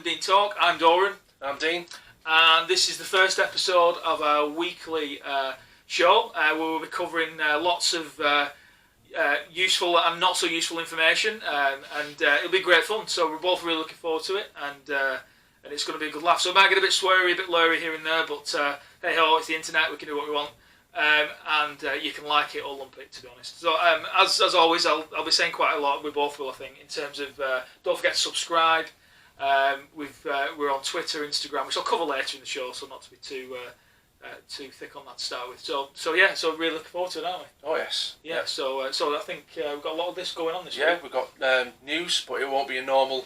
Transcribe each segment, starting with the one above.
Dean Talk. I'm Doran. I'm Dean. And this is the first episode of our weekly show where we'll be covering lots of useful and not so useful information, and it'll be great fun. So we're both really looking forward to it, and it's going to be a good laugh. So it might get a bit sweary, a bit blurry here and there, but hey ho, it's the internet, we can do what we want. And you can like it or lump it, to be honest. So as always, I'll be saying quite a lot. We both will, I think, in terms of don't forget to subscribe. We're on Twitter, Instagram, which I'll cover later in the show, so not to be too thick on that to start with. So really looking forward to it, aren't we? Oh yes. Yeah. So I think we've got a lot of this going on this week. Yeah, we've got news, but it won't be a normal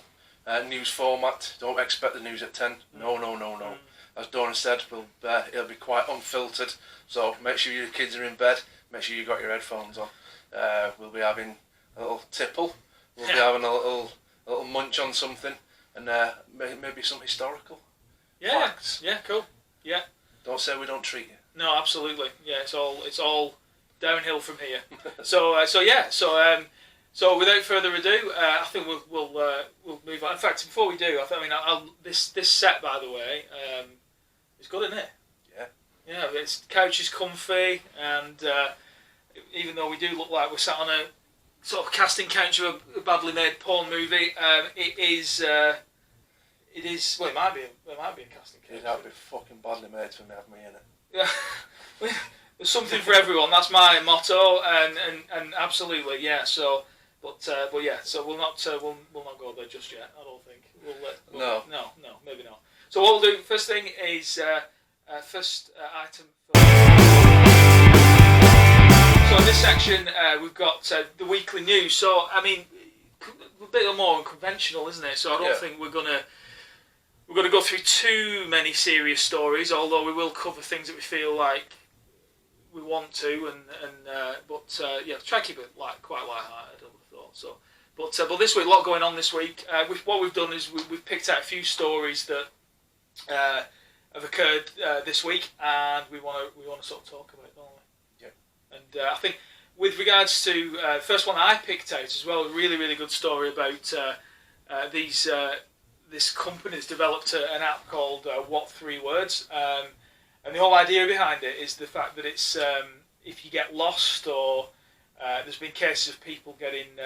news format. Don't expect the news at 10. No. As Doran said, it'll be quite unfiltered. So make sure your kids are in bed. Make sure you got your headphones on. We'll be having a little tipple. We'll be having a little munch on something, and maybe some historical facts. Yeah, cool. Yeah. Don't say we don't treat you. No, absolutely. Yeah, it's all downhill from here. So without further ado, I think we'll move on. In fact, before we do, this set, by the way, is good, isn't it? Yeah, the couch is comfy, and even though we do look like we're sat on a sort of casting couch of a badly made porn movie, it is. Well, it might be a casting couch. It might be fucking badly made for me, have me in it. Yeah, there's something for everyone. That's my motto, and absolutely, yeah. So, but yeah. So we'll not go there just yet. I don't think. No, maybe not. So what we'll do first thing is. First item. So in this section, we've got the weekly news. So I mean, a bit more unconventional, isn't it? So I don't think we're gonna go through too many serious stories. Although we will cover things that we feel like we want to, but try and keep it quite light-hearted. I would have thought so. But this week, a lot going on this week. What we've done is we've picked out a few stories that. Have occurred this week, and we want to sort of talk about it, don't we? Yeah. And I think with regards to first one I picked out as well, a really, really good story about this company that's developed an app called What 3 Words, and the whole idea behind it is the fact that it's if you get lost, or there's been cases of people getting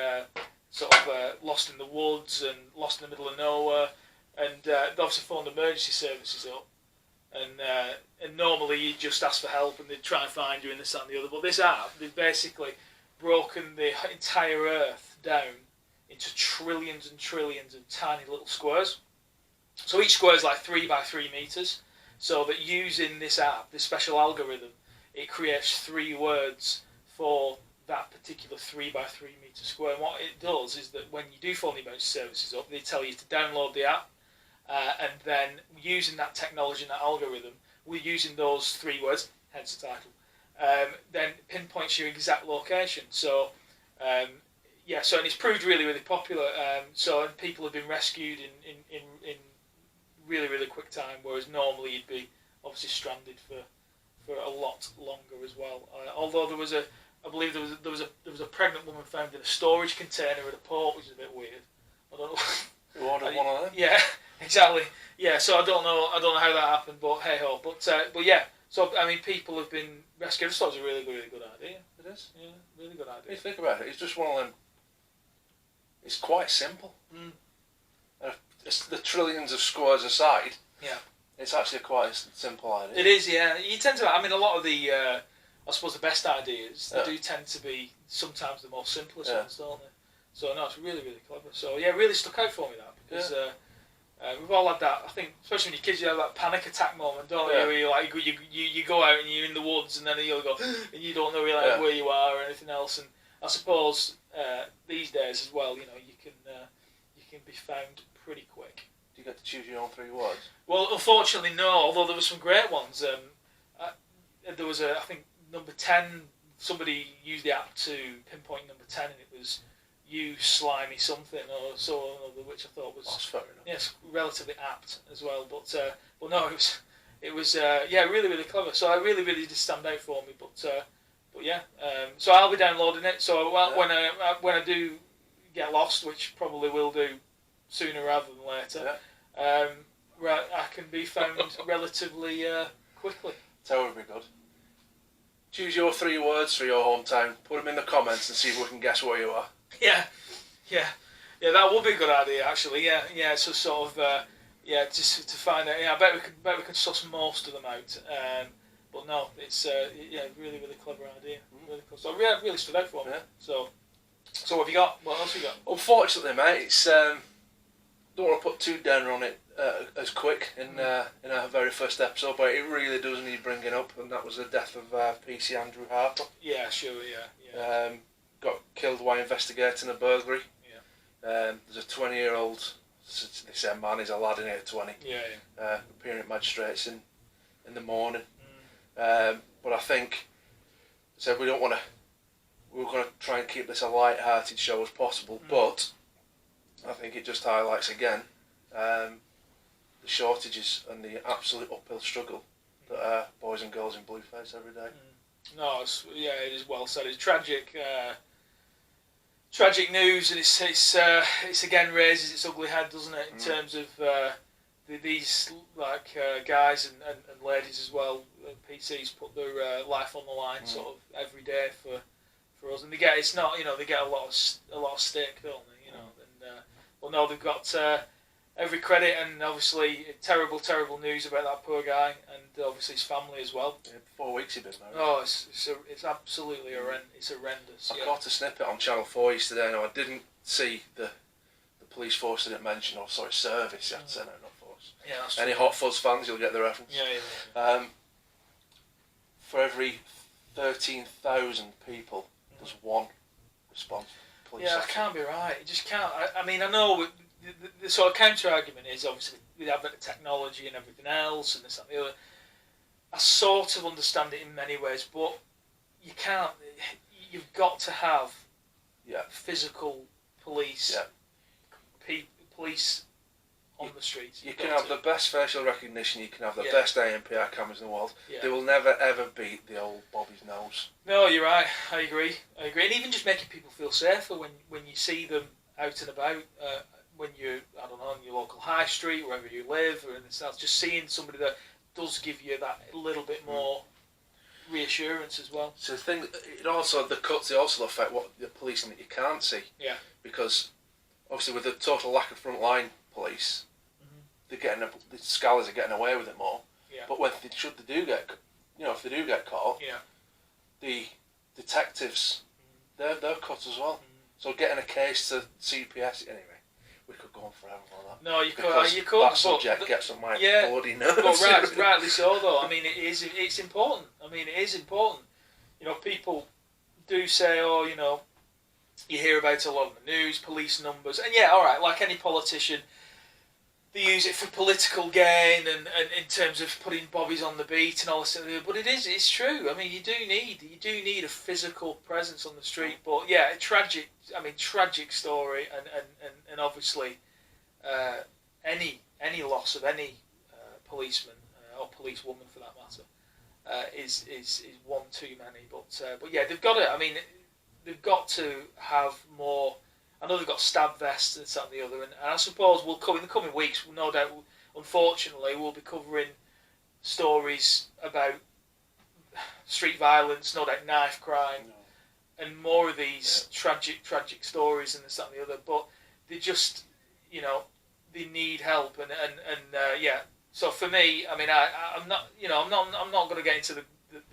lost in the woods and lost in the middle of nowhere, and they obviously phoned emergency services up. And normally you just ask for help and they'd try and find you in this, that and the other. But this app, they've basically broken the entire Earth down into trillions and trillions of tiny little squares. So each square is like 3 by 3 meters. So that using this app, this special algorithm, it creates 3 words for that particular 3 by 3 meter square. And what it does is that when you do phone the emergency services up, they tell you to download the app. And then using that technology and that algorithm, we're using those 3 words, hence the title, then pinpoints your exact location. So, and it's proved really, really popular. And people have been rescued in really, really quick time, whereas normally you'd be obviously stranded for a lot longer as well. Although I believe there was a pregnant woman found in a storage container at a port, which is a bit weird. I don't know. You ordered one of them? Yeah. Exactly. Yeah. So I don't know how that happened, but hey ho. But yeah. So I mean, people have been rescued. I just thought it was a really good idea. It is. Yeah, really good idea. If you think about it, it's just one of them. It's quite simple. It's the trillions of squares aside. Yeah. It's actually quite a simple idea. It is. Yeah. You tend to. I mean, a lot of the, I suppose, the best ideas they do tend to be sometimes the most simplest ones, don't they? So no, it's really, really clever. So yeah, it really stuck out for me that because. We've all had that. I think, especially when you're kids, you have that panic attack moment, don't you? Where you go out and you're in the woods, and then you'll go, and you don't know really where you are or anything else. And I suppose these days as well, you can be found pretty quick. Do you get to choose your own 3 words? Well, unfortunately, no. Although there were some great ones. There was I think number 10. Somebody used the app to pinpoint number 10, and it was. You slimy something or so or another, which I thought was relatively apt as well. But no, it was really, really clever. So it really did stand out for me. But yeah, so I'll be downloading it. So when I do get lost, which probably will do sooner rather than later, where I can be found relatively quickly. That would be good. Choose your 3 words for your hometown. Put them in the comments and see if we can guess what you are. Yeah, that would be a good idea actually. Yeah. So sort of, just to find out. Yeah, I bet we can suss most of them out. But no, it's really clever idea. Really cool. So yeah, really stood out for me. Yeah. So what have you got? What else have you got? Unfortunately, mate, it's don't want to put too down on it as quick in our very first episode, but it really does need bringing up, and that was the death of PC Andrew Harper. Yeah, sure, yeah. Got killed while investigating a burglary. Yeah. There's a 20-year-old. They say man, he's a lad in here, 20. Yeah. Appearing at magistrates in the morning. But I think so. We're going to try and keep this a light-hearted show as possible, but I think it just highlights again the shortages and the absolute uphill struggle that boys and girls in blue face every day. No, it is well said. It's tragic news, and it's again raises its ugly head, doesn't it? In terms of these guys and ladies as well. PCs put their life on the line sort of every day for us, and they get a lot of stick, don't they? Well, no, they've got every credit, and obviously terrible news about that poor guy, and obviously his family as well. Yeah, 4 weeks he'd been married. Oh, it's absolutely horrendous. I caught a snippet on Channel 4 yesterday. Now I didn't see the police force didn't mention, or sorry, service. You had to say no, not force. Yeah, that's Any true. Hot Fuzz fans, you'll get the reference. Yeah. For every 13,000 people, there's one response. Yeah, that can't be right. It just can't. I mean, I know the sort of counter argument is obviously with the advent of technology and everything else and this and the other. I sort of understand it in many ways, but you can't. You've got to have physical police, police on the streets. You can have the best facial recognition. You can have the Yeah. best ANPR cameras in the world. Yeah. They will never ever beat the old Bobby's nose. No, you're right. I agree. And even just making people feel safer when you see them out and about, when you're, I don't know, on your local high street, wherever you live, or in the south, just seeing somebody that does give you that little bit more reassurance as well. So the thing, it also the cuts. They also affect what the policing that you can't see. Yeah. Because obviously, with the total lack of frontline police, the scholars are getting away with it more. Yeah. But when if they do get caught, the detectives, they're cut as well. So getting a case to CPS anyway, we could go on forever on that. No, you because could. That subject gets on my bloody nerves. But rightly so, though. I mean, it's important. I mean, it is important. People do say, you hear about it a lot in the news, police numbers, and all right, like any politician, they use it for political gain and in terms of putting bobbies on the beat and all this. But it's true. I mean, you do need a physical presence on the street. But tragic story, and obviously any loss of any policeman or policewoman for that matter is one too many. But they've got to. I mean, they've got to have more. I know they've got stab vests and that and the other, and I suppose we'll come in the coming weeks. No doubt, unfortunately, we'll be covering stories about street violence, no doubt knife crime, and more of these tragic stories and this that and the other. But they just, they need help, and. So for me, I mean, I'm not, I'm not going to get into the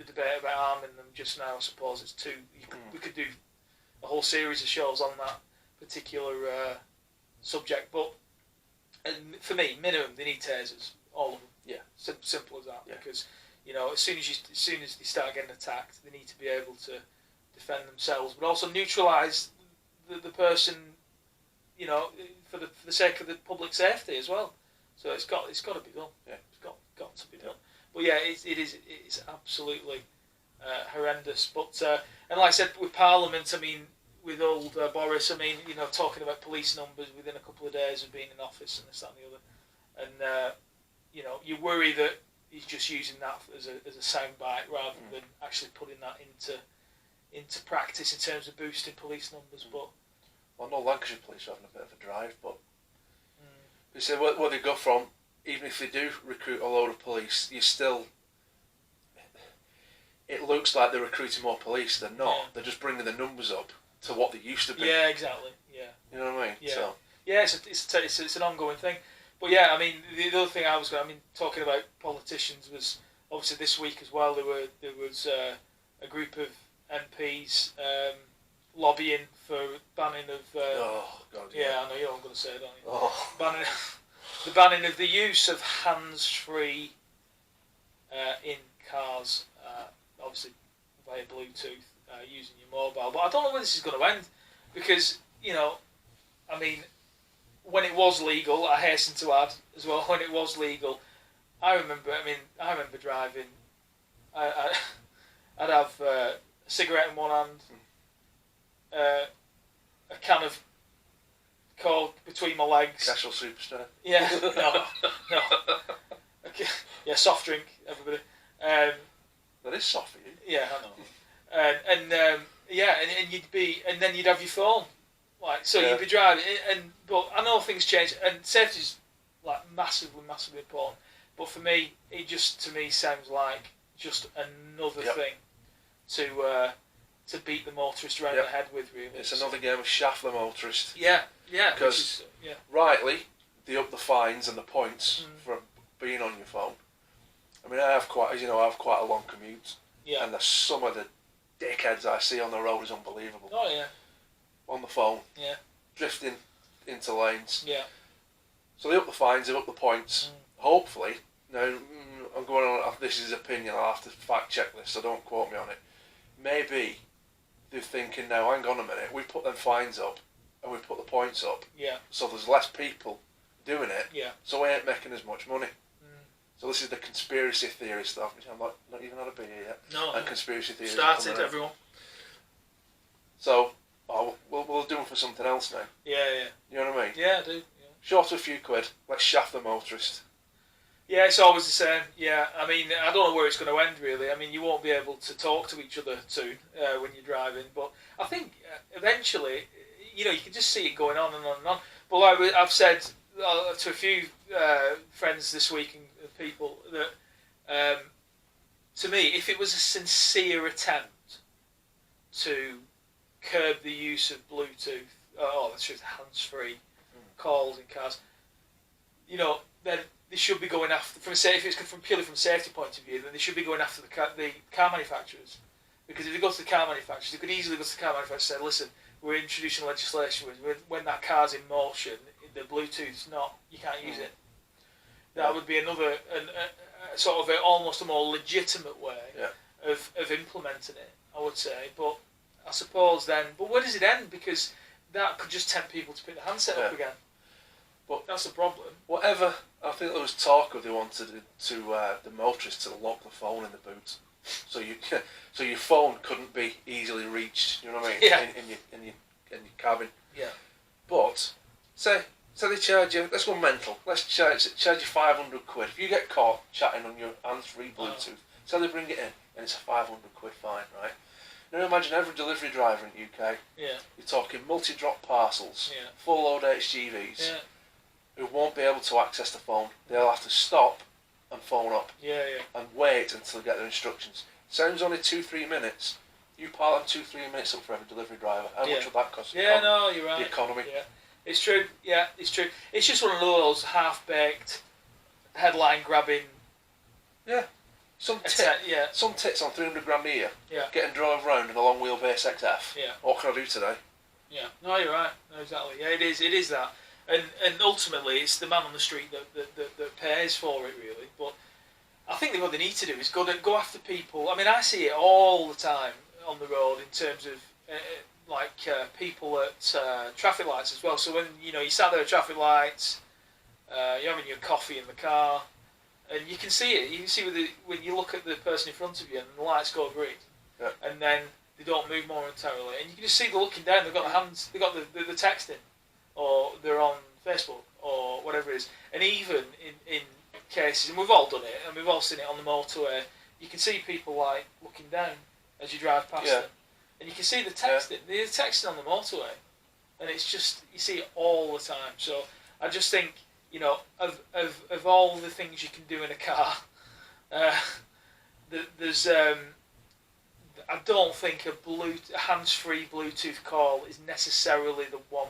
debate about arming them just now. I suppose it's too. We could do a whole series of shows on that particular subject, but for me, minimum they need tasers, all of them. Yeah, simple as that. Yeah. Because as soon as they start getting attacked, they need to be able to defend themselves, but also neutralise the person, for the sake of the public safety as well. So it's got to be done. Yeah, it's got to be done. But it's absolutely horrendous. But and like I said, with Parliament, I mean, with old Boris, I mean, talking about police numbers within a couple of days of being in office and this, that and the other. And, you worry that he's just using that as a soundbite rather than actually putting that into practice in terms of boosting police numbers. But well, no, Lancashire police are having a bit of a drive, but You say where they go from. Even if they do recruit a load of police, you still. It looks like they're recruiting more police. They're not. Yeah. They're just bringing the numbers up to what they used to be. Yeah, exactly. Yeah. You know what I mean? Yeah. So. Yeah, it's an ongoing thing. But yeah, I mean, the other thing talking about politicians was obviously this week as well. There was a group of MPs lobbying for banning of. Oh God. Yeah, I know you're not going to say it, aren't you? Oh. The banning of the use of hands-free in cars, obviously via Bluetooth, using your mobile. But I don't know when this is going to end, because I mean, when it was legal, I hasten to add as well. When it was legal, I remember driving. I'd have a cigarette in one hand, a can of Coke between my legs. Casual superstar. Yeah, no. Okay. Yeah, soft drink, everybody. That is soft for you. Yeah, I know. And then you'd have your phone, like so. Yeah. You'd be driving, but I know things change, and safety's like massively important. But for me, it just sounds like just another thing to beat the motorist around the head with. Really, it's another game of shaft the motorist. Yeah. Because rightly, they up the fines and the points for being on your phone. I mean, I have quite a long commute, and some of the dickheads I see on the road is unbelievable. Oh yeah. On the phone. Yeah. Drifting into lanes. Yeah. So they up the fines, they up the points. Hopefully, now I'm going on. This is opinion. I'll have to fact check this, so don't quote me on it. Maybe they're thinking now. Hang on a minute. We put them fines up, and we put the points up. Yeah. So there's less people doing it. Yeah. So we ain't making as much money. So this is the conspiracy theory stuff, which I'm not even had a beer yet. No. And conspiracy theories. Started, everyone. So, we'll do them for something else now. Yeah. You know what I mean? Yeah, I do. Yeah. Short of a few quid, let's shaft the motorist. Yeah, it's always the same. Yeah, I mean, I don't know where it's going to end, really. I mean, you won't be able to talk to each other soon when you're driving. But I think eventually, you can just see it going on and on and on. But like I've said to a few friends this week and people that, to me, if it was a sincere attempt to curb the use of Bluetooth, hands-free calls in cars, then they should be going after, purely from a safety point of view, then they should be going after the car manufacturers. Because if they go to the car manufacturers, they could easily go to the car manufacturers and say, listen, we're introducing legislation when that car's in motion, the Bluetooth's not, you can't use it. That would be another, sort of almost a more legitimate way of implementing it, I would say. But I suppose then, but where does it end? Because that could just tempt people to pick the handset up again. But that's the problem. Whatever, I think there was talk of they wanted the motorist to lock the phone in the boot, so your phone couldn't be easily reached. You know what I mean? Yeah. In your cabin. Yeah. But say they charge you. Let's go mental. Let's charge you 500 quid. If you get caught chatting on your hands-free Bluetooth, so they bring it in and it's a 500 quid fine, right? Now imagine every delivery driver in the UK. Yeah. You're talking multi-drop parcels, full load HGVs. Yeah. Who won't be able to access the phone. They'll have to stop and phone up and wait until they get their instructions. Sounds only 2-3 minutes. You pile them 2-3 minutes up for every delivery driver. How much would that cost? Yeah, no, you're right. The economy. Yeah, it's true. Yeah, it's true. It's just one of those half-baked, headline-grabbing. Yeah. Some tits on 300 grand a year. Yeah. Getting drove around in a long wheelbase XF. Yeah. What can I do today? Yeah. No, you're right. No, exactly. Yeah, it is. It is that. And ultimately, it's the man on the street that pays for it, really. But I think that what they need to do is go after people. I mean, I see it all the time on the road in terms of people at traffic lights as well. So when you sat there at traffic lights, you're having your coffee in the car, and you can see it. You can see when you look at the person in front of you, and the lights go green, and then they don't move momentarily, and you can just see the looking down. They've got the hands. They've got the texting. Or they're on Facebook or whatever it is. And even in cases, and we've all done it, and we've all seen it on the motorway, you can see people like looking down as you drive past them. And you can see the texting. They're texting on the motorway. And it's just, you see it all the time. So I just think you know, of all the things you can do in a car, there's I don't think a hands-free Bluetooth call is necessarily the one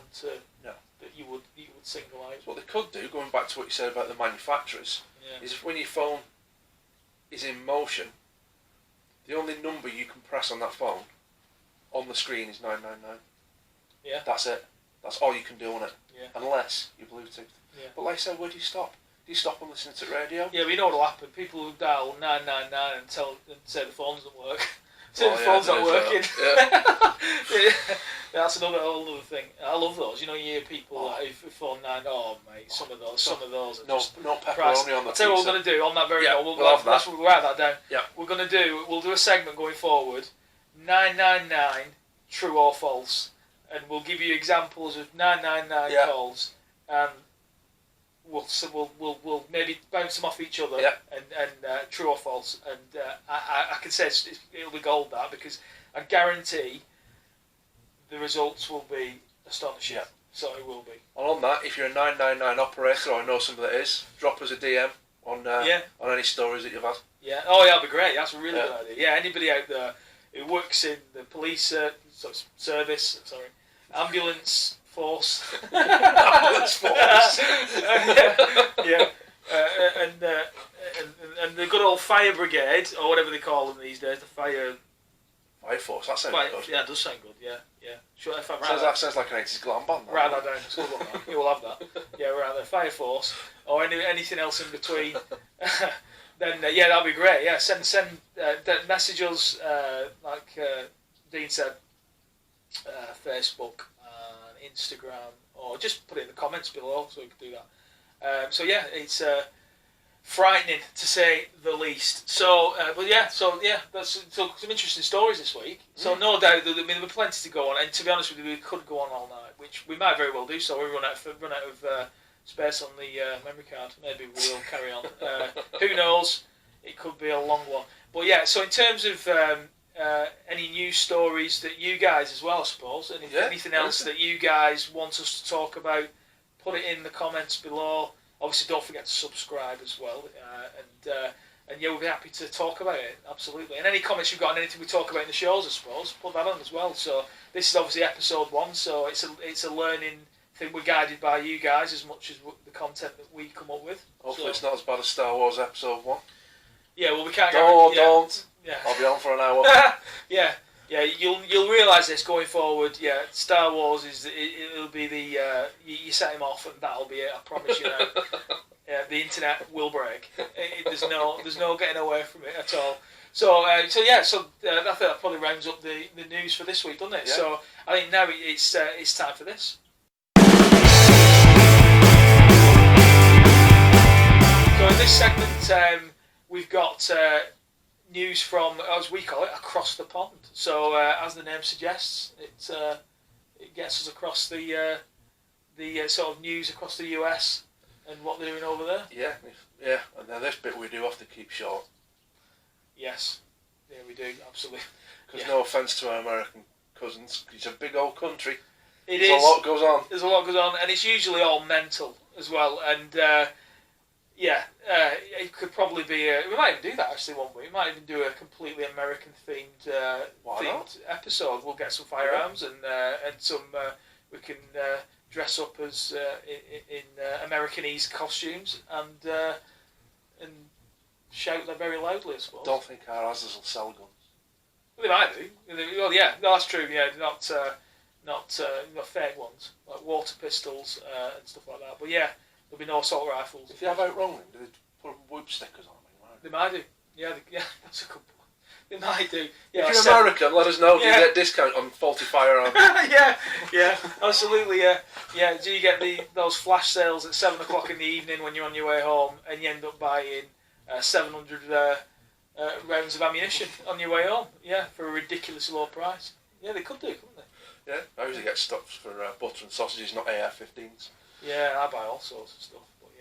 that you would single out. What they could do, going back to what you said about the manufacturers, is if when your phone is in motion, the only number you can press on that phone on the screen is 999. Yeah. That's it. That's all you can do on it. Yeah. Unless you're Bluetooth. Yeah. But like I said, where do you stop? Do you stop and listen to the radio? Yeah, but you know what'll happen. People who dial 999 and say the phone doesn't work. The phone's not working. Yeah. That's another whole other thing. I love those. You know, you hear people that if phone 9, mate, some of those are just no pepperoni Christ. on the I'll tell you what we're going to do on that very note. We'll have that. We'll write that down. Yeah. We'll do a segment going forward, 999, true or false, and we'll give you examples of 999 calls, and we'll maybe bounce them off each other, and true or false, and I can say it'll be gold, that, because I guarantee the results will be astonishing. Yeah. So it will be. And on that, if you're a 999 operator, or I know somebody that is, drop us a DM on any stories that you've had. Yeah. Oh, yeah, that'd be great. That's a really good idea. Yeah, anybody out there who works in the police ambulance force. Ambulance force. And the good old fire brigade, or whatever they call them these days, the fire force. That sounds good. Yeah, it does sound good. Yeah. Sure, if sounds like an 80s glam band. Write that down. It's a good one. You will have that. Yeah, we're out there. Fire force, or anything else in between. Then that'll be great. Yeah, send message us like Dean said, Facebook, Instagram, or just put it in the comments below so we can do that. It's frightening to say the least. That's some interesting stories this week. So no doubt, there were plenty to go on, and to be honest with you, we could go on all night, which we might very well do. So we run out of space on the memory card. Maybe we will carry on. Who knows? It could be a long one. But yeah, so in terms of any news stories that you guys as well, I suppose, and anything else that you guys want us to talk about, put it in the comments below. Obviously, don't forget to subscribe as well, and we'll be happy to talk about it, absolutely. And any comments you've got on anything we talk about in the shows, I suppose, put that on as well. So this is obviously episode 1, so it's a learning thing. We're guided by you guys as much as the content that we come up with. Hopefully it's not as bad as Star Wars episode 1. Yeah, well, we can't. Don't. Yeah. I'll be on for an hour. Yeah, you'll realise this going forward. Yeah, Star Wars it'll be the you set him off and that'll be it. I promise you now. The internet will break. There's no getting away from it at all. So I think that probably rounds up the news for this week, doesn't it? Yeah. So I think now it's time for this. So in this segment, we've got news from, as we call it, across the pond. So as the name suggests, it gets us across the sort of news across the US and what they're doing over there. Yeah. And then this bit we do have to keep short. Yes, yeah, we do, absolutely. Because no offence to our American cousins, it's a big old country. There's a lot goes on. There's a lot goes on, and it's usually all mental as well. And it could probably be we might even do that actually one week. We might even do a completely American themed episode. We'll get some firearms and some we can dress up as in Americanese costumes and shout that very loudly, I suppose. Don't think our asses will sell guns. Well, they might do. Well, yeah, no, that's true. Yeah, not fake ones like water pistols and stuff like that. But yeah. There'll be no assault rifles. If you have outrunning, do they put whoop stickers on them? They might do. Yeah, that's a good point. They might do. Yeah, if you're American, let us know if you get a discount on faulty firearms. yeah, absolutely, yeah. Do you get those flash sales at 7 o'clock in the evening when you're on your way home and you end up buying 700 rounds of ammunition on your way home? Yeah, for a ridiculously low price. Yeah, they could do, couldn't they? Yeah, I usually get stuff for butter and sausages, not AR-15s. Yeah, I buy all sorts of stuff, but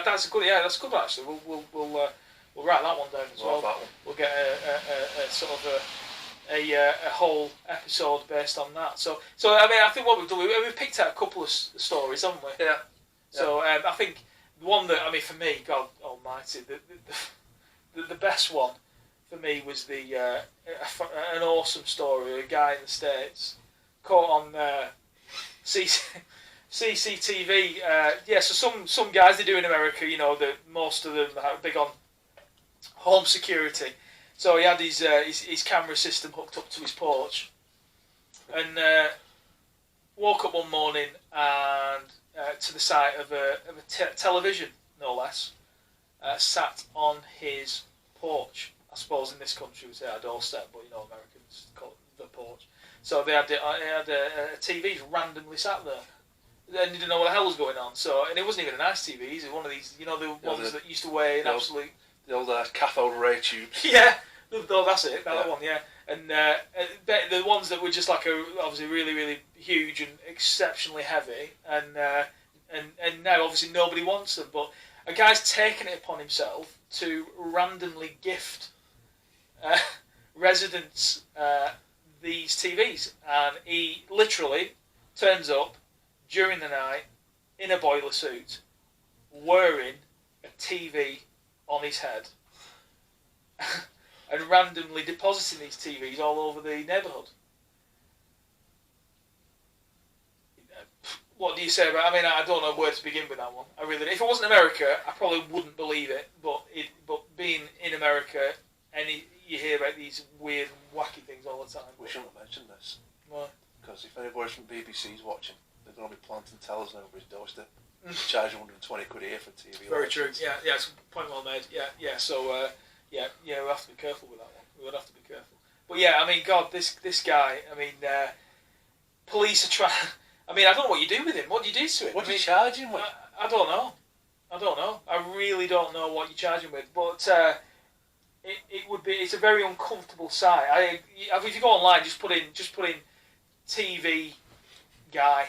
that's a good one actually. We'll write that one down as well. That one. We'll get a sort of a whole episode based on that. So I mean, I think what we've done, we've picked out a couple of stories, haven't we? Yeah. So I think the one that, I mean, for me, God Almighty, the best one for me was an awesome story. A guy in the States caught on CCTV. So some guys they do in America, that most of them are big on home security. So he had his camera system hooked up to his porch, and woke up one morning and to the sight of a television, no less, sat on his porch. I suppose in this country we say our doorstep, but Americans call it the porch. So they had a TV randomly sat there, and didn't know what the hell was going on. So, and it wasn't even a nice TV. It was one of these, the ones that used to weigh an absolute the old cathode ray tubes. Yeah, that's it. That one, yeah. And the ones that were just like obviously really, really huge and exceptionally heavy, and now obviously nobody wants them. But a guy's taken it upon himself to randomly gift residents these TVs, and he literally turns up during the night in a boiler suit, wearing a TV on his head, and randomly depositing these TVs all over the neighbourhood. What do you say about? I mean, I don't know where to begin with that one. I really, if it wasn't America, I probably wouldn't believe it. But being in America, you hear about these weird and wacky things all the time. We shouldn't have mentioned this. Why? Because if anybody from BBC's watching, they're going to be planting tellers over his doorstep. Charging 120 quid a year for TV. Very true. Yeah, it's a point well made. Yeah. So we have to be careful with that one. We would have to be careful. But yeah, I mean, God, this guy. I mean, police are trying. I mean, I don't know what you do with him. What do you do to him? What do you charge him with? I don't know. I really don't know what you charge him with. But it would be. It's a very uncomfortable sight. If you go online, just put in TV guy.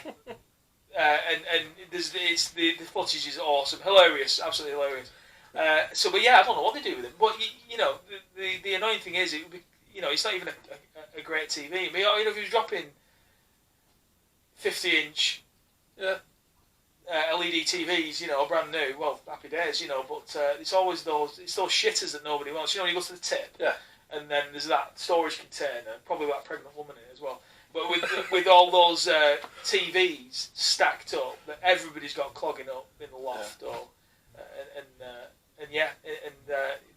And the footage is awesome, hilarious, absolutely hilarious. But yeah, I don't know what they do with it. But the annoying thing is, it would be, it's not even a great TV. But if he was dropping 50-inch LED TVs, brand new, well, happy days, But it's always those shitters that nobody wants. You go to the tip, and then there's that storage container, probably that pregnant woman in it as well. But with all those TVs stacked up that everybody's got clogging up in the loft,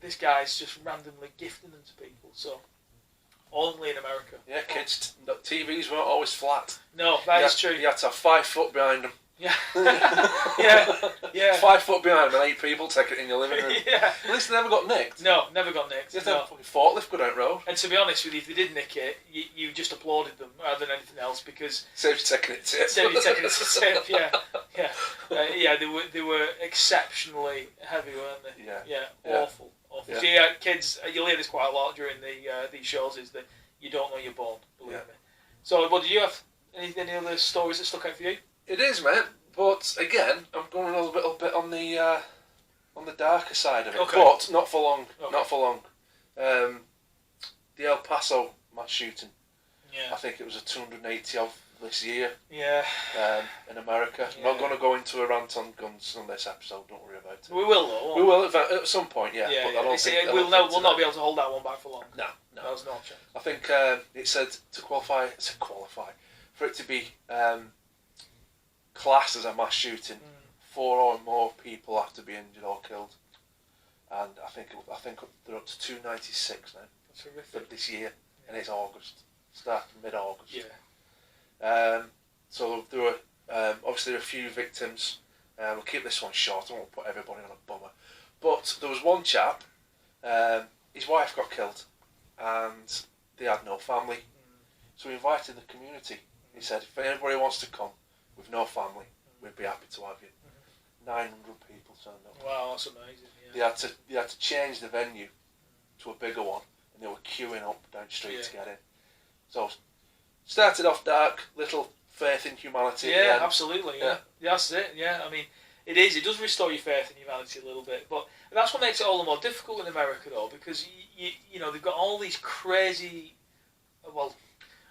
this guy's just randomly gifting them to people. So only in America. Yeah, kids, TVs weren't always flat. No, that is true. You had to have 5 foot behind them. Yeah. 5 foot behind them and 8 people take it in your living room. Yeah. At least they never got nicked. No, never got nicked. You have to have a fucking forklift go down the road. And to be honest with you, if they did nick it, you just applauded them rather than anything else, because Saves you taking it to tip. Saves you taking it to tip, yeah. They were exceptionally heavy, weren't they? Yeah. Awful. Yeah. So, kids, you'll hear this quite a lot during these shows, is that you don't know you're born, believe me. So, what did you have? Any other stories that stuck out for you? It is, mate. But again, I'm going a little bit on the darker side of it. Okay. But not for long. Okay. Not for long. The El Paso mass shooting. Yeah. I think it was a 280 of this year. Yeah. In America. I'm not going to go into a rant on guns on this episode. Don't worry about it. We will though. We will at some point. Yeah. Yeah. But I don't think we'll not be able to hold that one back for long. No. There's no chance. I think it said to qualify for it to be classed as a mass shooting, 4 or more people have to be injured or killed, and I think they're up to 296 now. That's horrific. For this year, and it's August, start mid-August. Yeah. So there were obviously a few victims. We'll keep this one short. I won't put everybody on a bummer, but there was one chap. His wife got killed, and they had no family. So he invited the community. He said, if anybody wants to come with no family, we'd be happy to have you. 900 people turned up. Wow, that's amazing. Yeah. They had to change the venue to a bigger one, and they were queuing up down the street to get in. So started off dark, little faith in humanity. Yeah, absolutely. Yeah, that's it. Yeah, I mean, it is. It does restore your faith in humanity a little bit, but that's what makes it all the more difficult in America, though, because you know they've got all these crazy,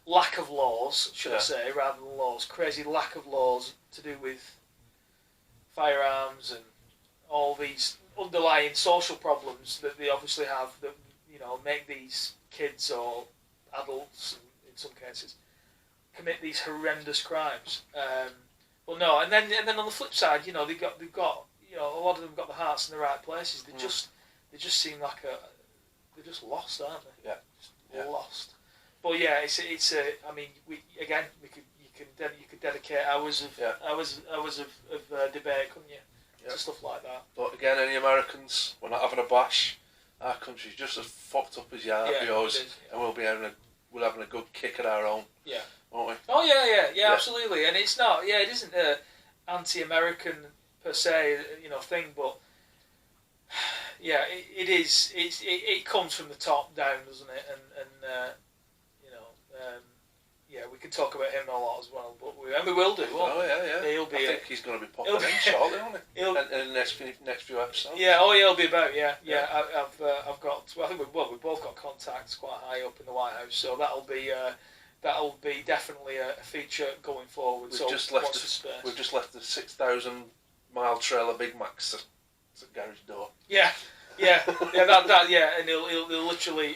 lack of laws, should I say, rather than laws. Crazy lack of laws to do with firearms and all these underlying social problems that they obviously have that, make these kids or adults, in some cases, commit these horrendous crimes. Well, no, and then on the flip side, they've got a lot of them got the hearts in the right places. They just seem like they're just lost, aren't they? Yeah. Lost. But yeah, it's I mean, you could dedicate hours of debate, couldn't you? To stuff like that. But again, any Americans, we're not having a bash. Our country's just as fucked up as yours, and we'll having a good kick at our own. Yeah. Won't we? Oh yeah, absolutely. And it's not, it isn't a anti-American per se, thing, but yeah, it is. It comes from the top down, doesn't it? And we can talk about him a lot as well, but we will do. I think he's going to be popping in shortly, won't he? In the next few episodes. Yeah. Oh yeah, he'll be about. Yeah. I've got. Well, I think we've both got contacts quite high up in the White House, so that'll be definitely a feature going forward. We've just left the 6,000-mile trail of Big Macs at the garage door. Yeah. And he'll literally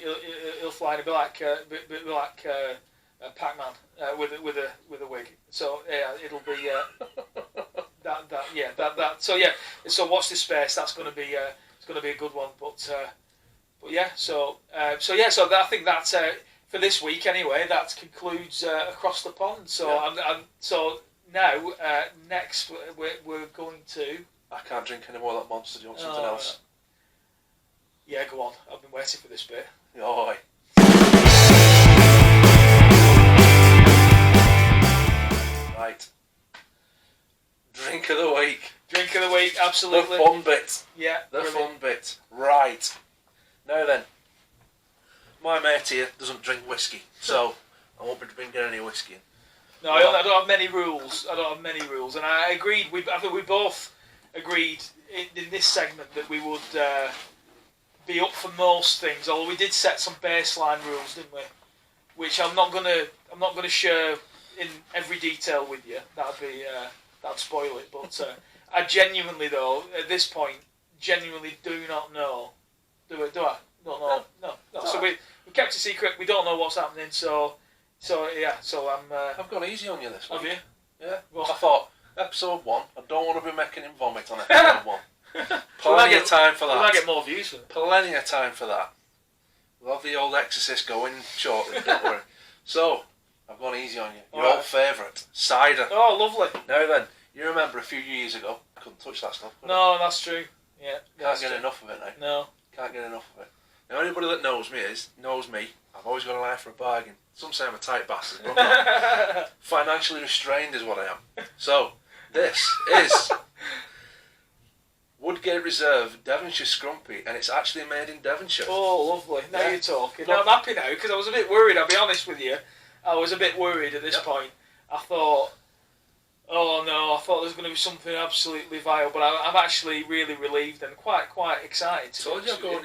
fly and be like Pac-Man with a wig. So yeah, it'll be that. So yeah, so watch this space. That's going to be it's going to be a good one. But yeah, so I think that's for this week anyway. That concludes Across the Pond. So so now next we're going to. I can't drink any more of that Monster. Do you want something else? Yeah, go on. I've been waiting for this bit. Oh. Right. Drink of the week. Drink of the week, absolutely. The fun bit. Yeah. The fun bit. Right. Now then, my mate here doesn't drink whiskey, so I won't be drinking any whiskey. No, I don't have many rules. And I agreed. I think we both agreed in this segment that we would be up for most things. Although we did set some baseline rules, didn't we? Which I'm not gonna share in every detail with you. That'd spoil it. But I genuinely, though, at this point, do not know. Do I? Don't know. No. So we kept it secret. We don't know what's happening. So yeah. So I've gone easy on you this week. Have you? Yeah. Well, I thought episode 1. I don't want to be making him vomit on episode 1. Plenty of time for that. We might get more views for it. Plenty of time for that. We'll have the old Exorcist going shortly. Don't worry. So I've gone easy on you. Your old favourite, cider. Oh, lovely. Now then, you remember a few years ago, I couldn't touch that stuff. No, that's true. Yeah. Can't get enough of it now. No. Can't get enough of it. Now anybody that knows me. I've always got an eye for a bargain. Some say I'm a tight bastard, but I'm not. Financially restrained is what I am. So, this is Woodgate Reserve Devonshire Scrumpy, and it's actually made in Devonshire. Oh, lovely. Now you're talking. Now I'm happy now, because I was a bit worried, I'll be honest with you. I was a bit worried at this point. I thought, oh no, I thought there was going to be something absolutely vile, but I'm actually really relieved and quite excited. Told you I'd go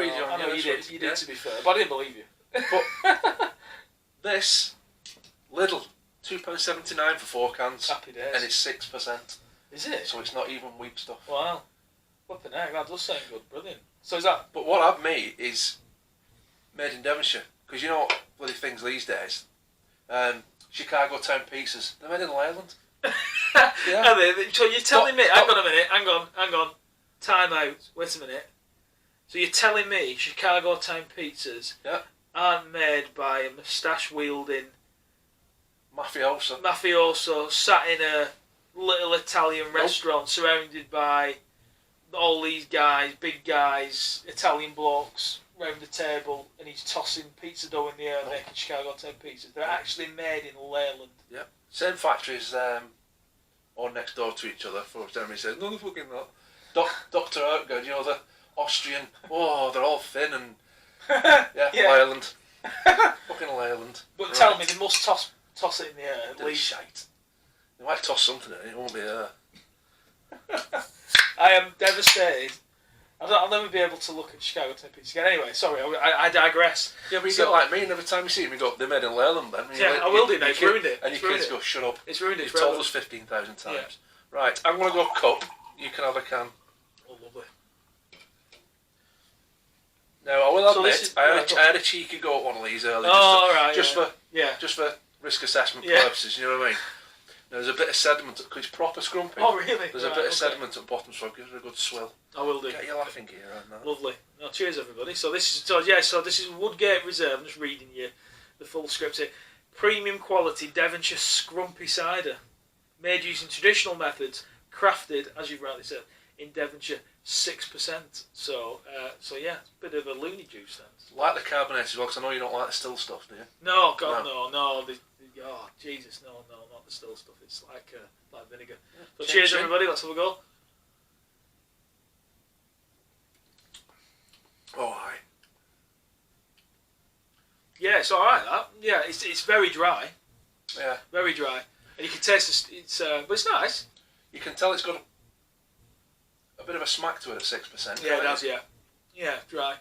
easy on you. I know you did. You did, to be fair, but I didn't believe you. But this Lidl, £2.79 for 4 cans. Happy days. And it's 6%. Is it? So it's not even weak stuff. Wow. Flipping heck, that does sound good. Brilliant. So is that? But what I've made is made in Devonshire, because you know what bloody things these days. Chicago town pizzas. They're made in Leyland. Yeah. So you're telling me? Hang on. Time out. Wait a minute. So you're telling me Chicago town pizzas aren't made by a moustache-wielding mafioso sat in a little Italian restaurant surrounded by all these guys, big guys, Italian blokes round the table, and he's tossing pizza dough in the air making Chicago town pizzas. They're actually made in Leyland. Yeah. Same factories or next door to each other. For everybody says, no, they're fucking not. Dr. Ertgard, you know, the Austrian, they're all thin and Leyland. Fucking Leyland. But tell me, they must toss it in the air at least. Shite. They might toss something in it, it won't be there. I am devastated. I'll never be able to look at Chicago town pizza again. Anyway, sorry, I digress. Yeah, but you get like me, and every time you see them, you go, they're made in Leyland then. I will do now, it's ruined it. And your kids go, shut up. It's ruined it. You've told us 15,000 times. Right, I'm going to go cup. You can have a can. Oh, lovely. Now, I will So admit, this is- I had a cheeky go at one of these earlier. Oh, right. Just for risk assessment Yeah. purposes, you know what I mean? There's a bit of sediment, because it's proper scrumpy. Oh, really? There's a bit of sediment at the bottom, so I'll give it a good swill. I will do. Get your laughing gear on that. Lovely. No, cheers, everybody. So this is Woodgate Reserve. I'm just reading you the full script here. Premium quality Devonshire scrumpy cider, made using traditional methods, crafted, as you've rightly said, in Devonshire, 6%. So yeah, it's a bit of a loony juice then. Like the carbonated as well, because I know you don't like the still stuff, do you? No, God, no. Oh, Jesus, no, not the still stuff. It's like vinegar. So cheers, everybody. Let's have a go. Oh, aye. Yeah, it's all right. That. Yeah, it's very dry. Yeah. Very dry, and you can taste but it's nice. You can tell it's got a bit of a smack to it at 6%. Yeah, it does. Yeah, dry.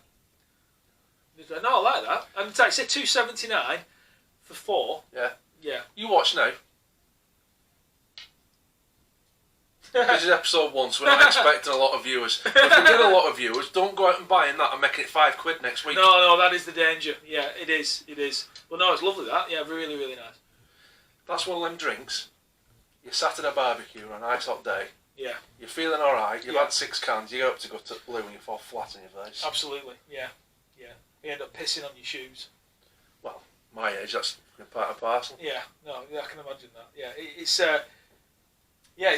No, I like that. And it's like, say $2.79 for 4. Yeah. Yeah. You watch now. This is episode 1, so we're not expecting a lot of viewers. But if we get a lot of viewers, don't go out and buying that and making it £5 next week. No, that is the danger. Yeah, it is. Well, no, it's lovely that. Yeah, really, really nice. That's one of them drinks. You're sat at a barbecue on a nice hot day. Yeah. You're feeling alright, you've had 6 cans, you go up to go to blue and you fall flat on your face. Absolutely, yeah. You end up pissing on your shoes. Well, my age, that's part and parcel. Yeah, no, I can imagine that. Yeah, it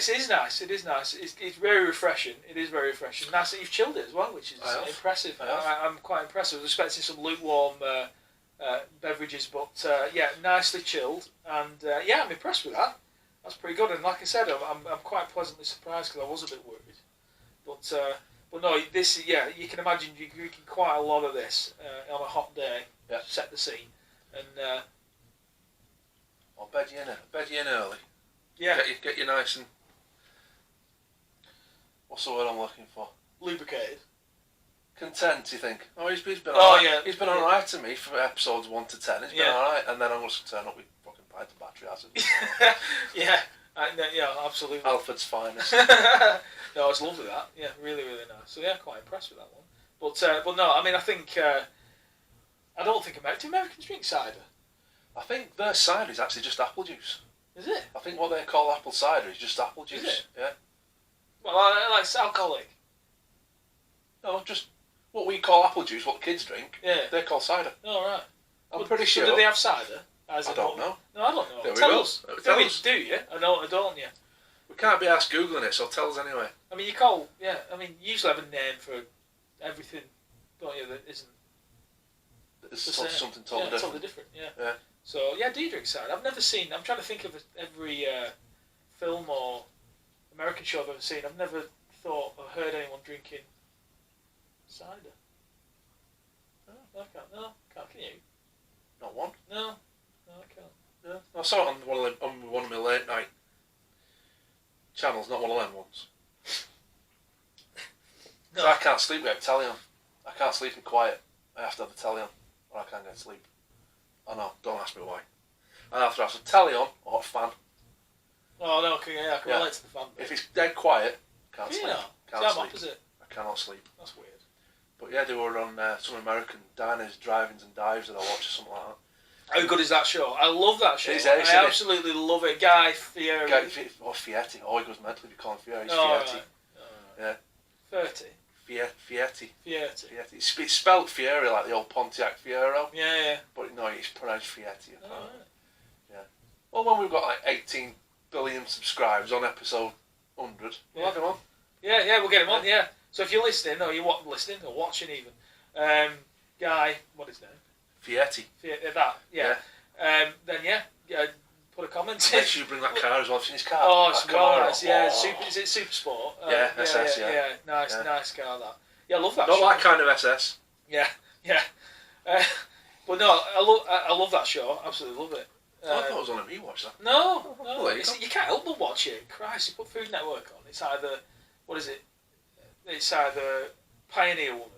is nice. It is nice. It's very refreshing. It is very refreshing. Nice that you've chilled it as well, which is impressive. I'm quite impressed. I was expecting some lukewarm beverages, but nicely chilled. And I'm impressed with that. That's pretty good. And like I said, I'm quite pleasantly surprised because I was a bit worried. But no, this you can imagine you can quite a lot of this on a hot day. Yeah. Set the scene, and I'll bed you in early. Yeah. Get you nice and what's the word I'm looking for? Lubricated. Content, you think? Oh, he's been Oh, alright. yeah. He's been alright to me for episodes 1 to 10. He's been alright, and then I'm going to turn up with fucking pint of battery acid. Yeah, absolutely. Alfred's finest. No, it's lovely that. Yeah, really, really nice. So yeah, quite impressed with that one. But no, I mean, I think I don't think Americans drink cider. I think their cider is actually just apple juice. Is it? I think what they call apple cider is just apple juice. Is it? Yeah. Well, I like it's alcoholic. No, just what we call apple juice, what kids drink. Yeah. They call cider. Oh, right. I'm pretty sure. So do they have cider? I don't know. No, I don't know. There we Tell go. us. Tell us. Do you? I don't you? We can't be asked Googling it, so tell us anyway. I mean, you call, you usually have a name for everything, don't you, that isn't It's the same. something totally different. Totally different, yeah. Yeah. So, do you drink cider? I've never seen, I'm trying to think of every film or American show I've ever seen. I've never thought or heard anyone drinking cider. No, I can't. No, can you? Not one. No, I can't. Yeah. I saw it on one of my late night channels, not one of them ones. No. So I can't sleep without telly on. I can't sleep in quiet. I have to have the telly on, or I can't get to sleep. Oh no, don't ask me why. I have to have the telly on or a fan. Oh no, I can relate to the fan. If it's dead quiet, can't sleep. Can't I'm sleep. opposite. I cannot sleep. That's weird. But yeah, they were on some American diners, drive-ins and dives that I watched or something like that. How good is that show? I love that show. It's I excellent. absolutely love it. Guy Fieri. Fieri. Oh, he goes mentally if you call him Fieri. He's Oh, Fieri. right. Yeah. 30. Fieri. It's spelt Fieri like the old Pontiac Fiero. Yeah. But no, it's pronounced Fieri. Oh, right. Yeah. Well, when we've got like 18 billion subscribers on episode 100, we'll have him on. Yeah, we'll get him on, yeah. So if you're listening, or you're listening, or watching even, Guy, what is his name? Fieri. That, yeah. Then put a comment in. Make sure you bring that car as well. I've seen his car. Oh, it's well nice, yeah. Oh. Is it Super Sport? Yeah, SS, yeah. Nice car, that. Yeah, I love that Not show. that kind of SS. Yeah. But no, I love that show. Absolutely love it. I thought it was on a rewatch, that. No. Well, You can't help but watch it. Christ, you put Food Network on. It's either, what is it? It's either Pioneer Woman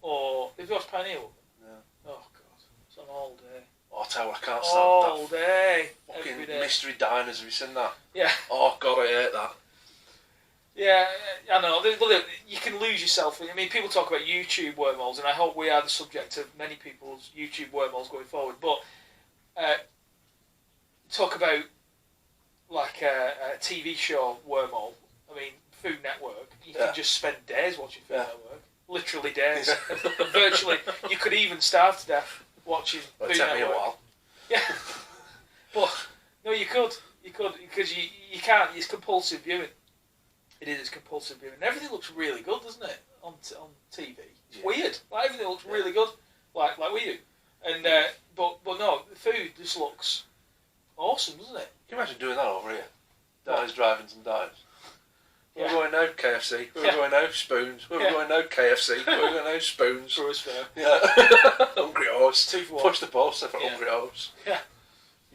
or, have you watched Pioneer Woman? No. Oh God, it's on all day. Oh, I tell you what, I can't stand all that. day, Fucking every day. mystery diners, have you seen that? Yeah. Oh God, I hate that. Yeah, I know. You can lose yourself. I mean, people talk about YouTube wormholes, and I hope we are the subject of many people's YouTube wormholes going forward. But talk about like a TV show wormhole. I mean, Food Network. You can just spend days watching Food Network. Literally days. Virtually, you could even starve to death watching Food Network. It'll take me a while. Yeah, but no, you could because you can't. It's compulsive viewing. It is. It's compulsive viewing. Everything looks really good, doesn't it? On TV, it's weird. Like everything looks really good, like we do. And but no, the food just looks awesome, doesn't it? Can you imagine doing that over here? Diners, drive-ins and diners. We're Yeah. going now KFC. We're going now spoons. We're going now KFC. We're going now spoons. Brewers Fair. Yeah. Hungry horse. 2 for 1. Push the post for hungry horse. Yeah.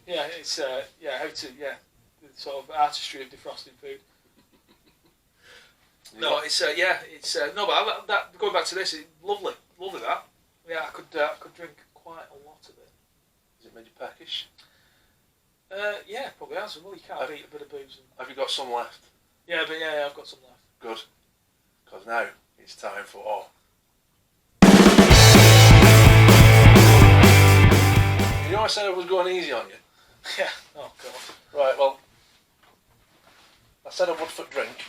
Yeah. It's how to the sort of artistry of defrosting food. No, it's no, but that going back to this, it's lovely that. Yeah, I could drink quite a lot of it. Has it made you peckish? Yeah, probably has. Well, you can't beat a bit of booze. Have you got some left? Yeah, but yeah, I've got some left. Good. Because now it's time for... You know I said I was going easy on you? Yeah. Oh, God. Right, well, I said I would for drink,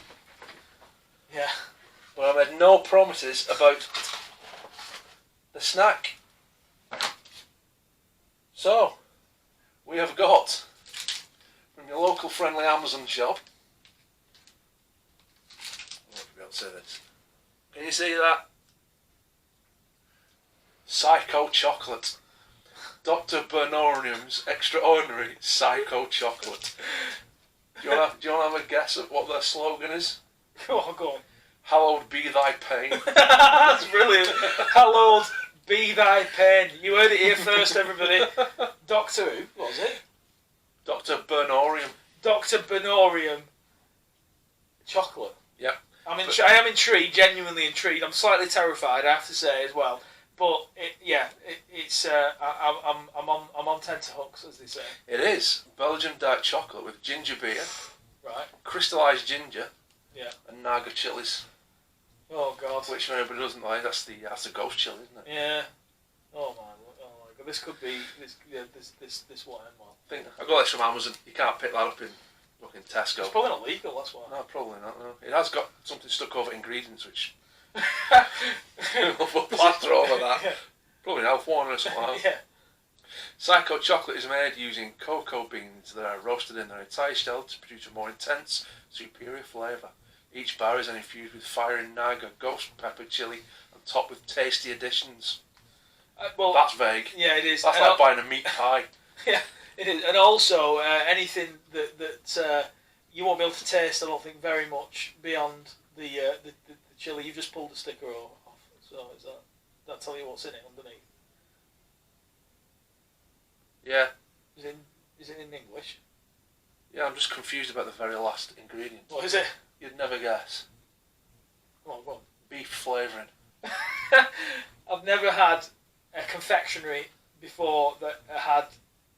Yeah. but I made no promises about the snack. So, we have got, from your local friendly Amazon shop, I won't be able to say this. Can you see that? Psycho chocolate. Dr. Bernorium's Extraordinary Psycho Chocolate. Do you want to have a guess at what their slogan is? Go on. Hallowed be thy pain. That's brilliant. Hallowed be thy pain. You heard it here first, everybody. Doctor who? What was it? Dr. Bernorium. Dr. Bernorium chocolate. Yeah. I am intrigued, genuinely intrigued. I'm slightly terrified, I have to say as well. But I'm on tenterhooks, as they say. It is Belgian dark chocolate with ginger beer, Right. crystallised ginger, Yeah. and Naga chilies. Oh God. Which nobody doesn't like. That's the ghost chili, isn't it? Yeah. Oh my God. This could be this will end well. I got this from Amazon. You can't pick that up in fucking Tesco. It's probably not legal. That's why. No, probably not. No, it has got something stuck over ingredients which we'll plaster over that. Yeah. Probably an elf warner or something like that. Yeah. Psycho chocolate is made using cocoa beans that are roasted in their entire shell to produce a more intense, superior flavour. Each bar is then infused with fiery Naga, ghost pepper, chili, and topped with tasty additions. Well, that's vague. Yeah, it is. That's like buying a meat pie. Yeah, it is. And also, anything that you won't be able to taste, I don't think, very much beyond the chili. You've just pulled the sticker off. So is that tell you what's in it underneath? Yeah. Is it in English? Yeah, I'm just confused about the very last ingredient. What is it? You'd never guess. Go on. Beef flavouring. I've never had a confectionery before that had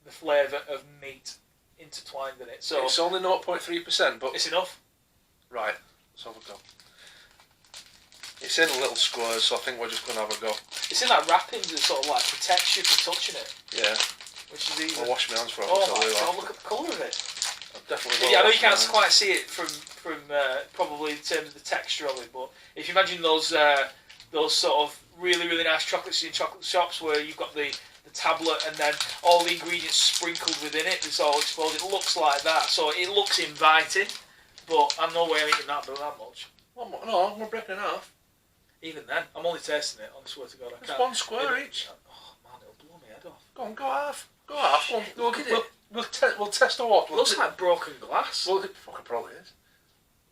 the flavour of meat intertwined in it. So it's only 0.3%, but it's enough. Right, let's have a go. It's in little squares, so I think we're just going to have a go. It's in that wrapping that sort of like protects you from touching it. Yeah. Which is even... I'll wash my hands for it. Oh my God, look at the colour of it. Definitely. I know you can't quite see it from probably in terms of the texture of it, but if you imagine those sort of really nice chocolates in chocolate shops where you've got the tablet and then all the ingredients sprinkled within it, it's all exposed. It looks like that, so it looks inviting, but I'm no way I'm eating that much. No, I'm going to break it in half. Even then, I'm only tasting it. I swear to God, I can't. It's one square each. Oh man, it'll blow my head off. Go on, go half. Go half. Look at it. We'll test the what? It looks like broken glass. Well, it fucking probably is.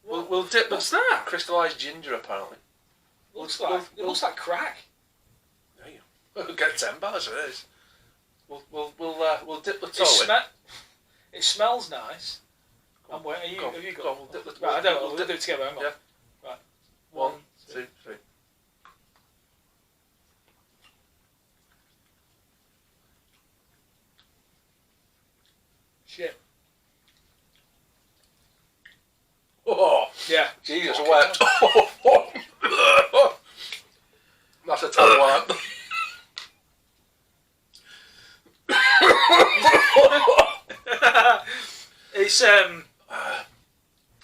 We'll dip. What's that? Crystallised ginger, apparently. It looks like crack. There you go. We'll get 10 bars of this. We'll dip the toe in. It smells nice. Have you got? We'll dip the Right, I don't. We'll do it together. Hang on. Yeah. Right. 1, 2, 3. Shit. Oh, Yeah. Jesus, wet. That's a top one. It's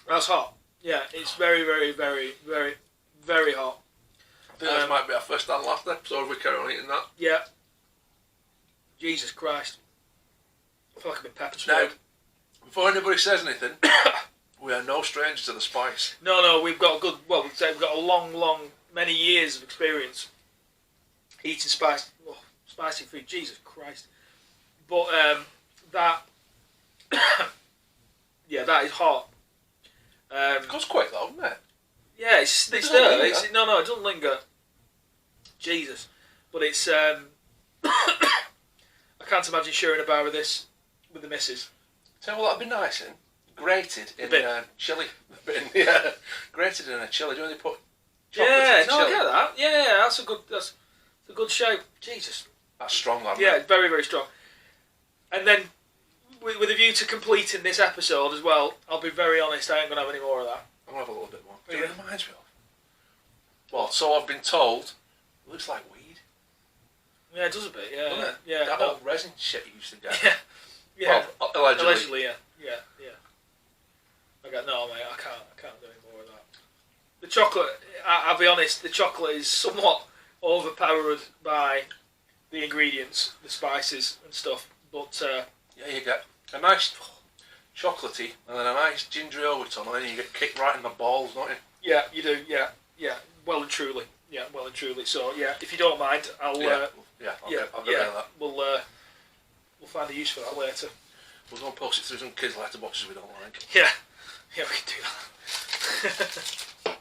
that's hot. Yeah, it's very, very, very, very, very hot. I think this might be our first and last episode if we carry on eating that. Yeah. Jesus Christ. I feel like I've been pepper Now, sprayed. before anybody says anything, we are no strangers to the spice. No, we've got a good. Well, we've got a long, many years of experience eating spicy food. Jesus Christ! But that, yeah, that is hot. It goes quick though, doesn't it? Yeah, it's there. No, it doesn't linger. Jesus, but it's. I can't imagine sharing a bar of this with the missus. Tell you what that'd be nice in? Grated in chilli. Grated in a chilli. Do you know they put chocolate in chilli? I get that. Yeah, that's a good shout. Jesus. That's strong, that. Yeah, very, very strong. And then, with a view to completing this episode as well, I'll be very honest, I ain't going to have any more of that. I'm going to have a little bit more. Yeah. It reminds me of. Well, so I've been told, it looks like weed. Yeah, it does a bit, yeah. Doesn't it? Yeah, that old resin shit you used to get. Yeah. Well, allegedly. Yeah. I got no, mate. I can't do any more of that. The chocolate. I'll be honest. The chocolate is somewhat overpowered by the ingredients, the spices and stuff. But yeah, you get a nice chocolatey and then a nice gingery overtone, and then you get kicked right in the balls, don't you? Yeah, you do. Yeah. Well and truly. Yeah, well and truly. So yeah, if you don't mind, I'll get rid of that. We'll find a use for that later. We'll go and post it through some kids' letterboxes we don't like. Yeah, we can do that.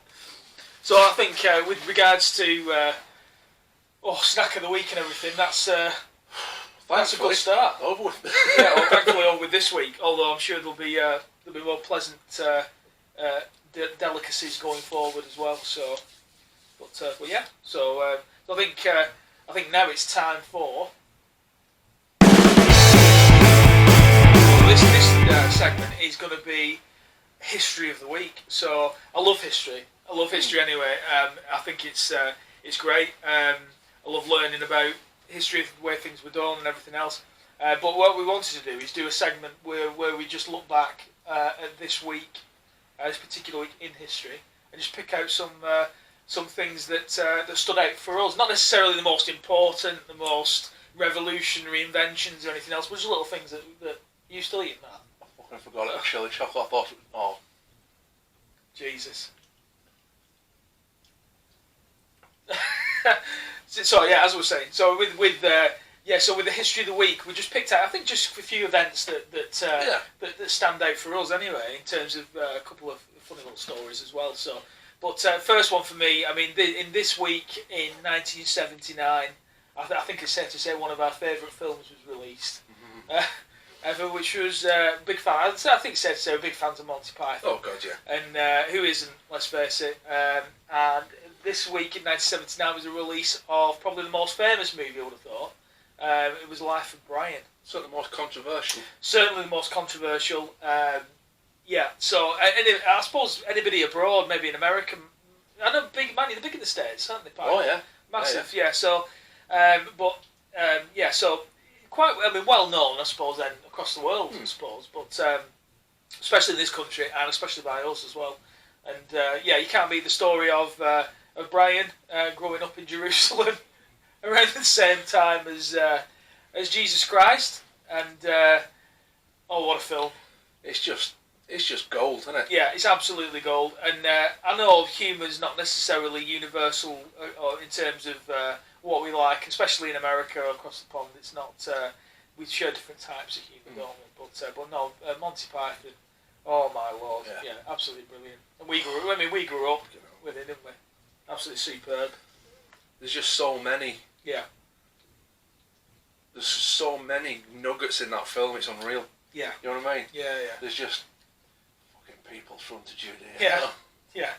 So I think with regards to snack of the week and everything, that's a good start. Over with. Yeah, well, thankfully over with this week. Although I'm sure there'll be more pleasant delicacies going forward as well. So, but yeah. So I think now it's time for. This segment is going to be history of the week. So I love history. I love history anyway. I think it's great. I love learning about history of the way things were done and everything else. But what we wanted to do is do a segment where we just look back at this week, this particular week in history, and just pick out some things that stood out for us. Not necessarily the most important, the most revolutionary inventions or anything else, but just little things that you still eating that. I forgot it. Chili chocolate. I thought, oh, Jesus. So yeah, as I was saying, so with the history of the week, we just picked out, I think, just a few events that stand out for us anyway, in terms of a couple of funny little stories as well. So, but first one for me, I mean, in this week in 1979, I think it's safe to say one of our favourite films was released. Ever, which was big fan. I think it's safe to say we're big fans of Monty Python. Oh God, yeah. And who isn't? Let's face it. And this week in 1979 was a release of probably the most famous movie, I would have thought. It was Life of Brian. Certainly the most controversial. Certainly the most controversial. Yeah. So I suppose anybody abroad, maybe in America, I know they're big in the States, aren't they? Oh yeah. Massive. Yeah. So, so. Quite, well known, I suppose, then across the world, I suppose, but especially in this country and especially by us as well. And you can't beat the story of Brian growing up in Jerusalem around the same time as Jesus Christ. And what a film! It's just gold, isn't it? Yeah, it's absolutely gold. And I know humour's not necessarily universal or in terms of what we like, especially in America or across the pond. It's not. We share different types of humour, don't we? But no, Monty Python. Oh my lord! Yeah, absolutely brilliant. And we grew up with it, didn't we? Absolutely superb. There's just so many. Yeah. There's so many nuggets in that film. It's unreal. Yeah. You know what I mean? Yeah. There's just fucking people's front to Judea. Yeah.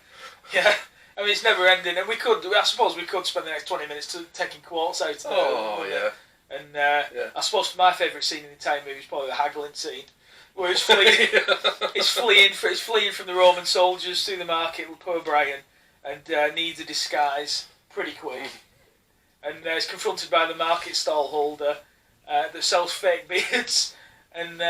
I mean, it's never ending, and I suppose we could spend the next 20 minutes taking quotes out of it. Oh, yeah. And I suppose my favourite scene in the entire movie is probably the haggling scene. where he's fleeing. He's fleeing from the Roman soldiers through the market with poor Brian, and needs a disguise pretty quick. And is confronted by the market stall holder that sells fake beards, and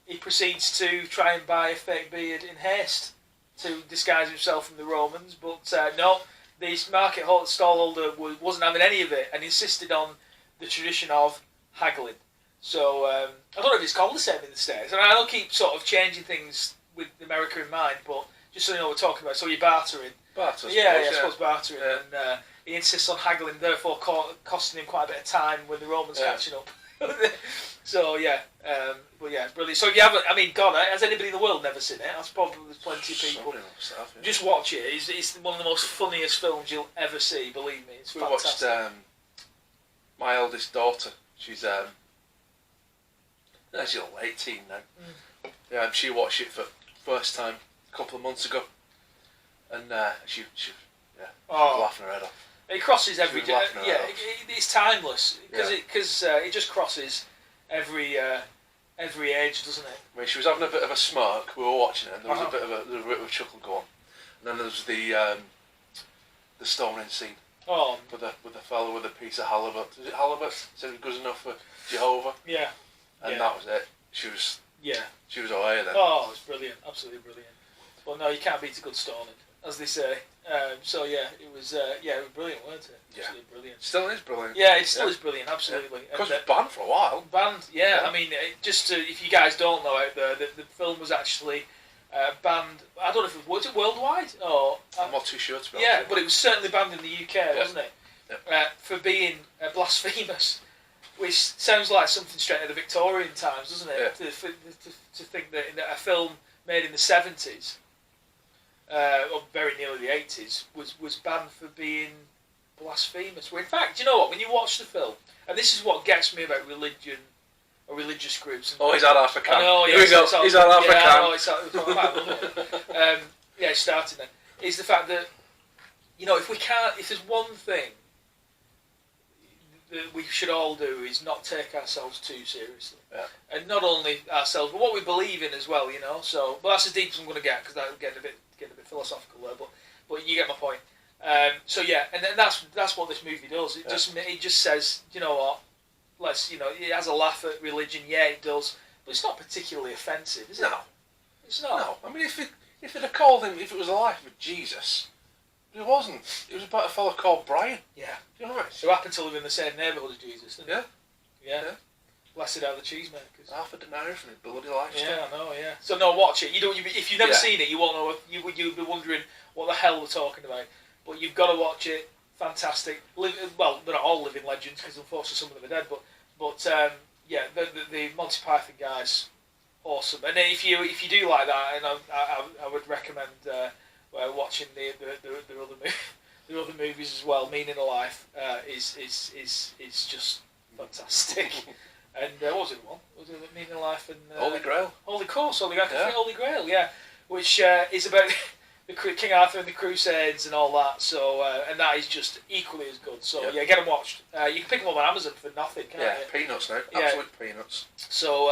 he proceeds to try and buy a fake beard in haste to disguise himself from the Romans. But no, this market stall holder wasn't having any of it, and insisted on the tradition of haggling. So I don't know if it's called the same in the States, and I don't keep sort of changing things with America in mind, but just so you know what we're talking about. So you're bartering. Barter, I suppose bartering. And he insists on haggling, therefore costing him quite a bit of time when the Romans catching up. So but yeah, brilliant. So if you haven't, I mean, God, has anybody in the world never seen it? That's probably there's plenty of people. Just watch it. It's one of the most funniest films you'll ever see. Believe me, it's fantastic. We watched my eldest daughter. She's she's a late teen now. Yeah, she watched it for first time a couple of months ago, and she was laughing her head off. It crosses every it's timeless because it just crosses every age, doesn't it? I mean, she was having a bit of a smirk. We were watching it, and there was a bit of a chuckle go on, and then there was the stoning scene. Oh, with the fellow with a piece of halibut. Is it halibut? Said it was good enough for Jehovah. Yeah. And that was it. She was away then. Oh, it was brilliant, absolutely brilliant. But no, you can't beat a good stoning, as they say. So yeah, it was brilliant, wasn't it? Yeah. Absolutely brilliant. Still is brilliant. Yeah, it still is brilliant, absolutely. Because it was banned for a while. Banned, yeah. I mean, if you guys don't know out there, the film was actually banned. I don't know if was it worldwide or. I'm not too sure to be honest. Yeah, but it was certainly banned in the UK, wasn't it? Yeah. For being blasphemous. Which sounds like something straight out of the Victorian times, doesn't it? Yeah. To think that a film made in the 70s, or very nearly the 80s, was banned for being blasphemous. Well, in fact, do you know what? When you watch the film, and this is what gets me about religion or religious groups. And he's had half a can. I know, Here we go. He's had half a can. I know, it's starting then. Is the fact that, if there's one thing that we should all do is not take ourselves too seriously. Yeah. And not only ourselves, but what we believe in as well, So, but that's as deep as I'm going to get, because that'll get a bit philosophical there. But you get my point. So yeah, and then that's what this movie does. It just says, you know what? It has a laugh at religion. Yeah, it does, but it's not particularly offensive, is it? No, it's not. No, I mean, if it had called him, if it was a life with Jesus. It wasn't. It was about a fellow called Brian. Yeah. You know what? Who happened to live in the same neighbourhood as Jesus, didn't he? Yeah. Blessed are the cheesemakers. Half a denarius from his bloody lifestyle. Yeah, I know, yeah. So no, watch it. If you've never seen it, you won't know. You'll be wondering what the hell we're talking about. But you've got to watch it. Fantastic. Well, they're not all living legends, because unfortunately some of them are dead. But the Monty Python guys, awesome. And if you do like that, and I would recommend. Watching the other movies as well, Meaning of Life is just fantastic. And what was it one? Was it Meaning of Life and Holy Grail? Holy Grail, yeah. Which is about the King Arthur and the Crusades and all that. So and that is just equally as good. So get them watched. You can pick them up on Amazon for nothing, can't you? Peanuts now. Absolute peanuts. So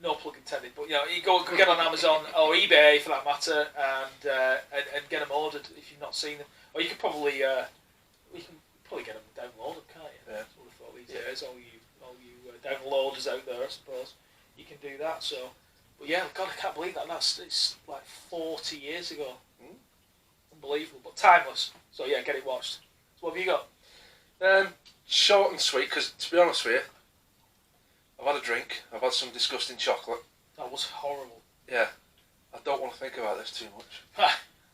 no plug intended, but you go get on Amazon or eBay for that matter, and get them ordered if you've not seen them. Or you can probably get them downloaded, can't you? Yeah. That's what I thought these days. All you downloaders out there, I suppose, you can do that. So, but yeah, God, I can't believe that. It's like 40 years ago. Unbelievable, but timeless. So yeah, get it watched. So what have you got? Short and sweet, because to be honest with you, I've had a drink, I've had some disgusting chocolate. That was horrible. Yeah. I don't want to think about this too much.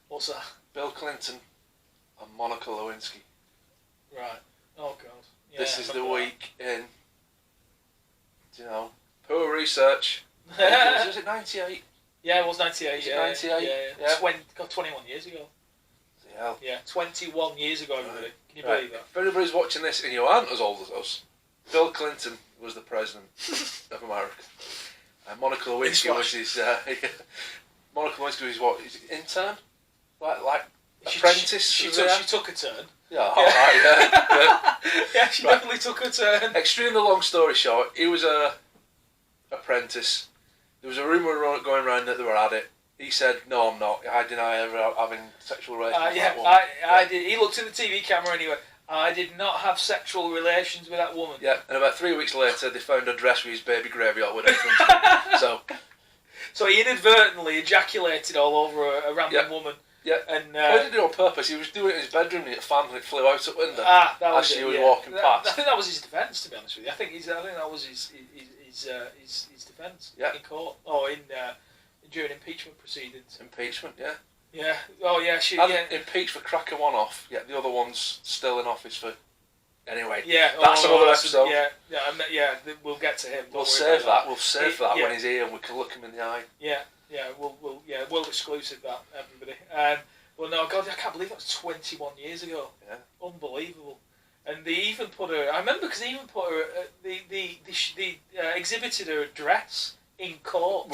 What's that? Bill Clinton and Monica Lewinsky. Right. Oh, God. Yeah, this is the week in, poor research. Was it 98? Yeah, it was 98. Was it 98? Yeah. 21 years ago. Hell. Yeah, 21 years ago, everybody. Can you believe that? If anybody's watching this and you aren't as old as us, Bill Clinton was the president of America. And Monica Lewinsky was his. Monica Lewinsky was what? His intern, like apprentice. She took a turn. Yeah, yeah. Yeah, she definitely took a turn. Extremely long story short, he was a apprentice. There was a rumour going around that they were at it. He said, "No, I'm not. I deny ever having sexual relations with that woman." I did. He looked in the TV camera and he went, "I did not have sexual relations with that woman." Yeah, and about 3 weeks later, they found a dress with his baby gravy all with it. So he inadvertently ejaculated all over a random woman. Yeah, and he did it on purpose. He was doing it in his bedroom and it fan and it flew out the window that was as she was yeah. walking past. I think that was his defence, to be honest with you. I think that was his defence in court or during impeachment proceedings. Impeachment, yeah. Yeah. Oh yeah. Impeached for cracking one off. Yeah, the other one's still in office for. Anyway. Yeah. That's another episode. Yeah. We'll get to him. We'll save that. We'll save that when he's here and we can look him in the eye. Yeah. Yeah. We'll exclusive that, everybody. Well, no, God, I can't believe that was 21 years ago. Yeah. Unbelievable. And they even put her. I remember because they even put her. They exhibited her dress in court.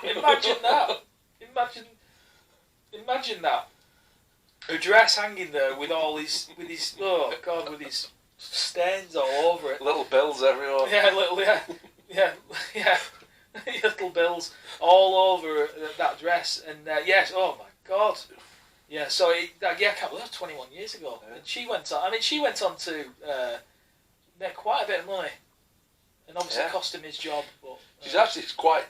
Imagine that. Imagine that. Her dress hanging there with his stains all over it. Little bills everywhere. Yeah, little bills all over that dress, and yes, oh my God, yeah. So I can't believe that was 21 years ago, and she went on. I mean, she went on to make quite a bit of money, and obviously cost him his job. But she's actually quite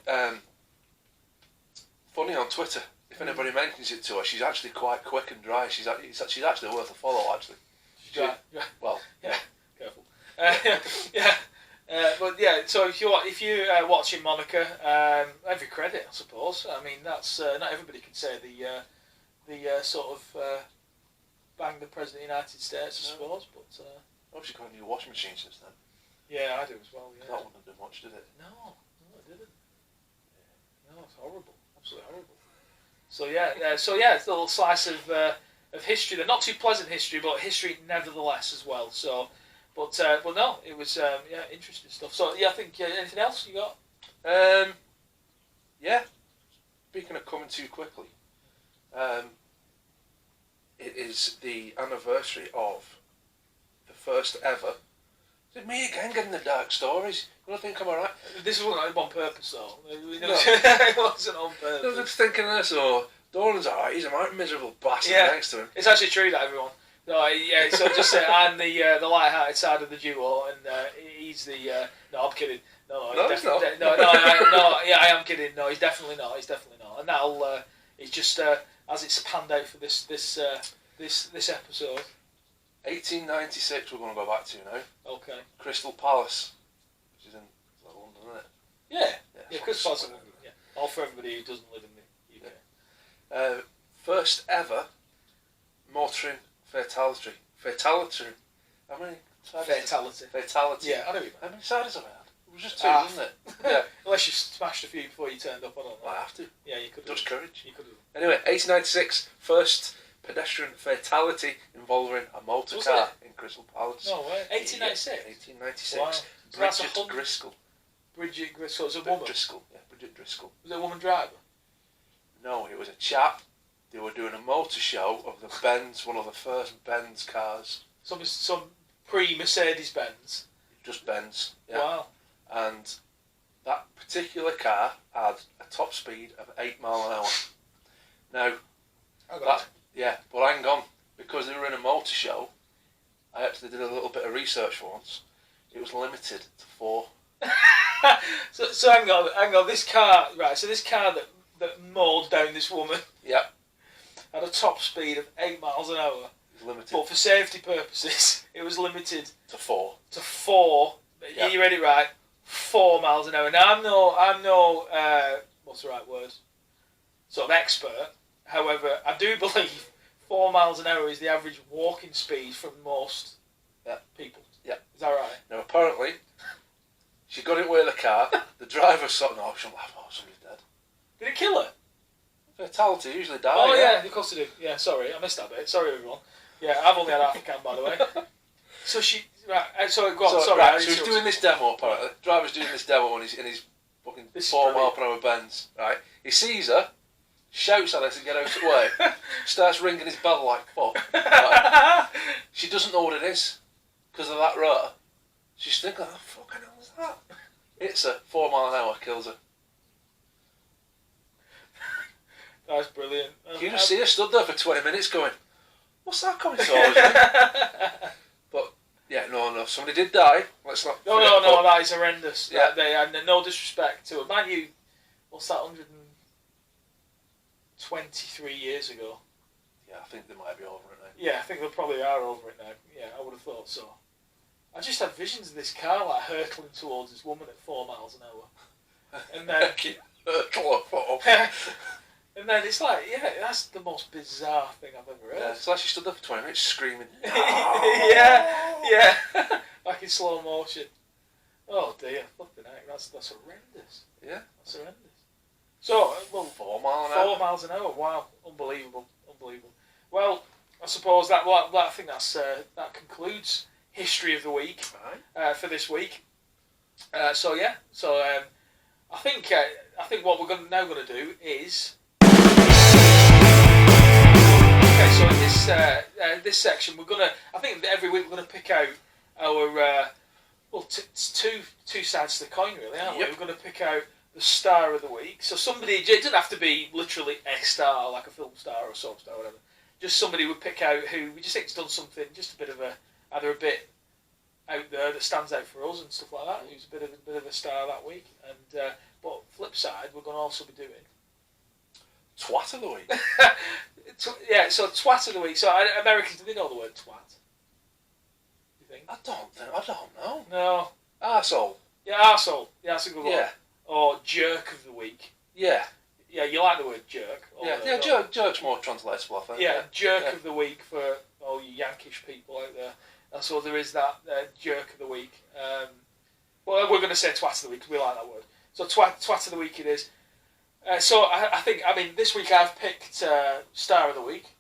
funny on Twitter. If anybody mentions it to her, she's actually quite quick and dry. She's actually worth a follow, actually. Well, yeah. Careful. But yeah, so if you're watching Monica, every credit, I suppose. I mean, that's not everybody can say the sort of bang the President of the United States, I suppose. But I hope she got a new washing machine since then. Yeah, I do as well. Yeah. That wouldn't have done much, did it? No, it didn't. No, it's horrible. Absolutely horrible. So yeah, it's a little slice of history. They're not too pleasant history, but history nevertheless as well. So, but no, it was interesting stuff. So yeah, I think anything else you got? Yeah. Speaking of coming too quickly, it is the anniversary of the first ever. Is it me again getting the dark stories? You don't think I'm alright? This wasn't on purpose, though. No. It wasn't on purpose. I was just thinking this, or Doran's alright, he's a miserable bastard next to him. It's actually true that, everyone. No, yeah, so just say I'm the light-hearted side of the duo, and he's the... no, I'm kidding. No, he's not. I am kidding. No, he's definitely not. And that'll... it's just as it's panned out for this episode. 1896 we're going to go back to now. Okay. Crystal Palace, which is in London, isn't it? Yeah, Crystal Palace. Yeah. All for everybody who doesn't live in the UK. Yeah. First ever motoring fatality. How many sides? Fatality. Yeah, I know what you mean. How many sides have I had? It was just two, wasn't it? Yeah. Unless you smashed a few before you turned up, I don't know. I have to. Yeah, you could. Dutch courage. You could have. Anyway, 1896, first pedestrian fatality involving a motor car in Crystal Palace. No way. 1896? 1896. Wow. Bridget Driscoll. Bridget Driscoll. Was it a woman? Driscoll. Yeah, Bridget Driscoll. Was it a woman driver? No, it was a chap. They were doing a motor show of the Benz, one of the first Benz cars. Some pre-Mercedes-Benz? Just Benz, yeah. Wow. And that particular car had a top speed of 8 miles an hour. Now, but hang on, because they were in a motor show, I actually did a little bit of research once. It was limited to 4. so hang on, this car, right, so this car that mowed down this woman had a top speed of 8 miles an hour. It was limited. But for safety purposes, it was limited to 4. To 4, you read it right, 4 miles an hour. Now, I'm no what's the right word? Sort of expert. However, I do believe 4 miles an hour is the average walking speed for most people. Yeah. Is that right? Now, apparently, she got in with the car. The driver thought, no, somebody's dead. Did it kill her? Fatality usually die. Oh, yeah, of course it did. Yeah, sorry, I missed that bit. Sorry, everyone. Yeah, I've only had half a can, by the way. So she... Right, sorry, go on, sorry. Right, so he's doing this demo, apparently. The driver's doing this demo in his fucking 4 mile per hour Benz, right? He sees her, shouts at her to get out of the way, starts ringing his bell like fuck. Right? She doesn't know what it is because of that rotor. She's thinking, "Oh, fucking hell is that?" hits her, 4 mile an hour, kills her. That's brilliant. You just see her stood there for 20 minutes going, what's that coming towards me? But, yeah, no, somebody did die. Let's not... No, that is horrendous. Yeah. They had no disrespect to it. Mind you, what's that, 123 years ago? Yeah, I think they might be over it now. Yeah, I think they probably are over it now. Yeah, I would have thought so. I just had visions of this car like hurtling towards this woman at 4 miles an hour. And then... And then it's like, yeah, that's the most bizarre thing I've ever heard. Yeah, it's like she stood there for 20 minutes screaming. yeah. Like in slow motion. Oh dear, flipping out. That's horrendous. Yeah. That's horrendous. So, well, 4 miles an hour. 4 miles an hour, wow. Unbelievable. Well, I suppose I think that concludes History of the Week for this week. I think what we're now going to do is... Okay, so in this section, I think every week we're gonna pick out our two sides to the coin, really, aren't we? We're gonna pick out the star of the week. So somebody, it doesn't have to be literally a star, like a film star or a soap star or whatever. Just somebody would pick out who we just think's done something, just a bit of either a bit out there that stands out for us and stuff like that. Who's a bit of a star that week. And but flip side, we're gonna also be doing Twat of the Week. Yeah, so twat of the week. So Americans, do they know the word twat? Do you think? I don't know. No. Arsehole. Yeah, arsehole. Yeah, that's a good one. Yeah. Or jerk of the week. Yeah. Yeah, you like the word jerk. Jerk's more translatable, I think. Yeah, jerk of the week for all you Yankish people out there. And so there is that jerk of the week. Well, we're going to say twat of the week because we like that word. So twat of the week it is. So I think this week I've picked Star of the Week,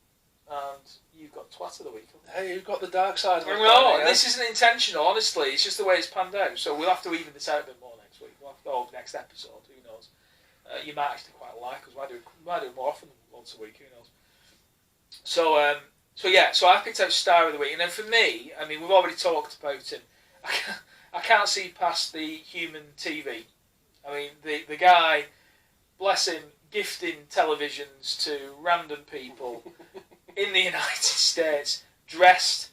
and you've got Twat of the Week. Hey, you've got the dark side of it. No, this isn't intentional, honestly. It's just the way it's panned out. So we'll have to even this out a bit more next week. Next episode, who knows? You might actually quite like us. We might do it more often than once a week, who knows? So I picked out Star of the Week, and then for me, we've already talked about him. I can't see past the human TV. The guy... Bless him, gifting televisions to random people in the United States, dressed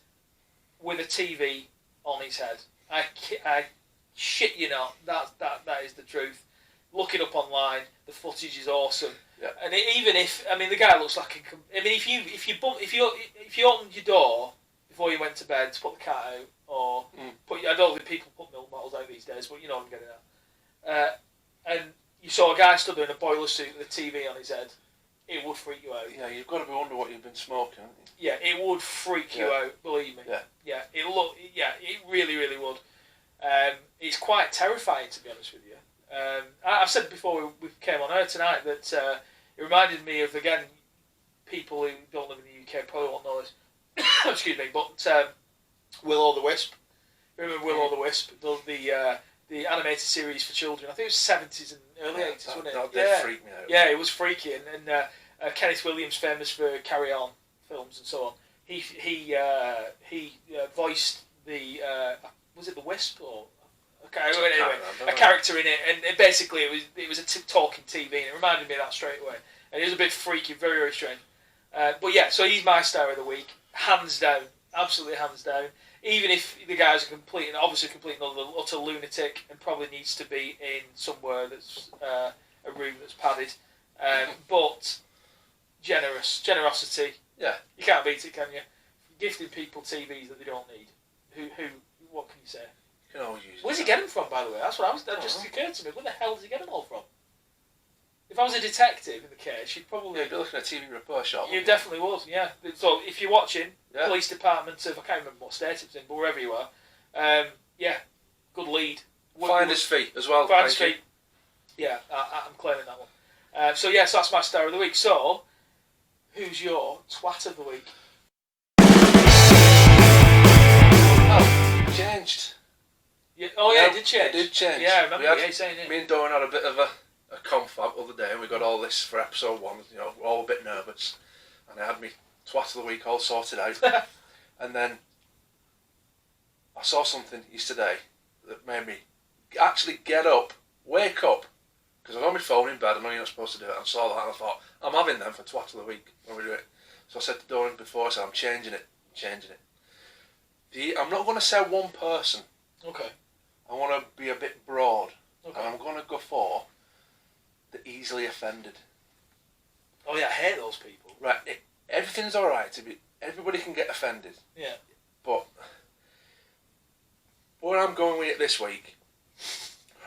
with a TV on his head. I shit you not, that is the truth. Look it up online. The footage is awesome. Yeah. And even if the guy looks like if you opened your door before you went to bed to put the cat out, or I don't think people put milk bottles out these days, but you know what I'm getting at. And you saw a guy stood there in a boiler suit with a TV on his head, it would freak you out. Yeah, you've got to be wondering what you've been smoking, haven't you? Yeah, it would freak you out, believe me. Yeah. It really, really would. It's quite terrifying, to be honest with you. I've said before we came on air tonight that it reminded me of, again, people who don't live in the UK probably won't know this. Excuse me, but Will-O-the-Wisp. Remember Will-O-the-Wisp? The animated series for children. I think it was 70s and early 80s, wasn't it? That did freak me out. Yeah, it was freaky. And Kenneth Williams, famous for Carry On films and so on, he voiced the was it the Wisp or anyway, a character in it, and basically it was a talking TV, and it reminded me of that straight away. And it was a bit freaky, very, very strange. But yeah, so he's my star of the week, hands down, absolutely hands down. Even if the guy's a complete utter lunatic and probably needs to be in somewhere that's a room that's padded, but generosity. Yeah, you can't beat it, can you? Gifting people TVs that they don't need. What can you say? You can always use. Where's he get them from, by the way? That just occurred to me. Where the hell does he get them all from? If I was a detective in the case, you'd probably... You'd be looking at a TV repair shop. You definitely would, yeah. So if you're watching, police department of, I can't remember what state it's in, but wherever you are, good lead. Finder's fee as well. Finder's fee. Yeah, I'm claiming that one. So that's my star of the week. So, who's your twat of the week? Oh, it changed. It did change. It did change. Yeah, I remember you saying it. Me and Doran had a bit of a confab the other day, and we got all this for episode 1. We're all a bit nervous, and I had me twat of the week all sorted out. And then I saw something yesterday that made me actually get up, wake up, because I was on my phone in bed, I know you're not supposed to do it, I saw that and I thought, I'm having them for twat of the week when we do it. So I said to Doran before, I said, I'm changing it. I'm not going to say one person. Okay. I want to be a bit broad. Okay. And I'm going to go for the easily offended. Oh yeah, I hate those people. Right, everything's alright to be. Everybody can get offended. Yeah. But where I'm going with it this week,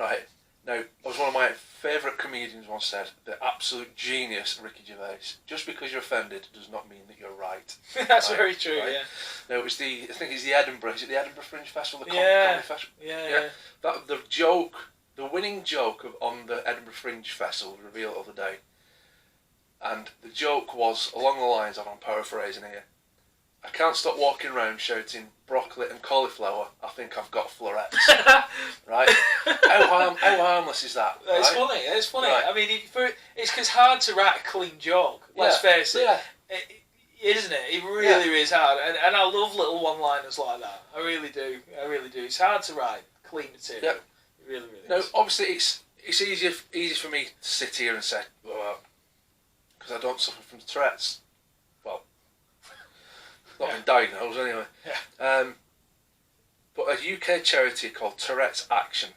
right, now, as one of my favourite comedians once said, the absolute genius, Ricky Gervais, just because you're offended does not mean that you're right. That's right? very true, right? yeah. No, it was I think it's the Edinburgh, is it the Edinburgh Fringe Festival, the Yeah. comedy festival? Yeah. That, the winning joke on the Edinburgh Fringe Festival was revealed the other day. And the joke was along the lines of, I'm paraphrasing here, I can't stop walking around shouting broccoli and cauliflower, I think I've got florets. Right? How harmless is that? It's right? funny, it's funny. Right. I mean, it's hard to write a clean joke, let's face it. Yeah. Isn't it? It really is hard. And I love little one-liners like that. I really do. It's hard to write clean material. Yeah. It really No, is. obviously it's easy for me to sit here and say, because I don't suffer from Tourette's. Well, not been diagnosed anyway. Yeah. But a UK charity called Tourette's Action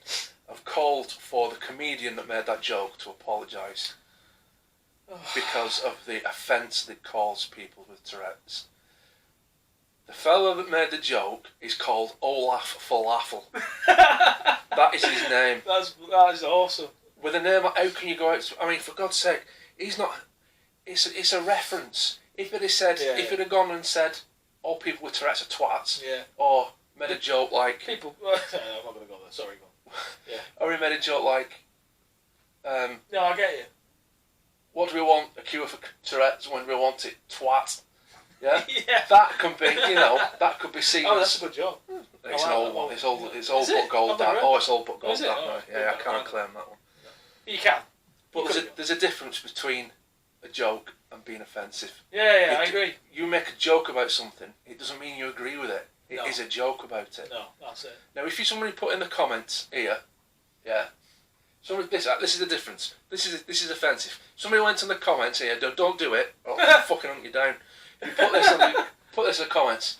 have called for the comedian that made that joke to apologise because of the offence that caused people with Tourette's. The fellow that made the joke is called Olaf Falafel. That is his name. That is awesome. With a name, how can you go out? I mean, for God's sake, he's not. It's a reference. If it had said, if it had gone and said, all people with Tourette's are twats, or made a joke like people. I'm not going to go there. Sorry, go on. Yeah. Or he made a joke like, no, I get you. what do we want? A cure for Tourette's when we want it? Twat. Yeah. Yeah. That could be, that could be seen. Oh, that's a good joke. It's an like old that one. one. It's old but gold. I've never That. heard Oh, it's old but gold. Is it? That. Oh, Right. Yeah, I can't claim that one. You can. But there's a difference between a joke and being offensive. Yeah, I agree. You make a joke about something, it doesn't mean you agree with it. It is a joke about it. No, that's it. Now, if somebody put in the comments here, this is the difference. This is offensive. Somebody went in the comments here, don't do it, or I'll fucking hunt you down. If you put this in the comments,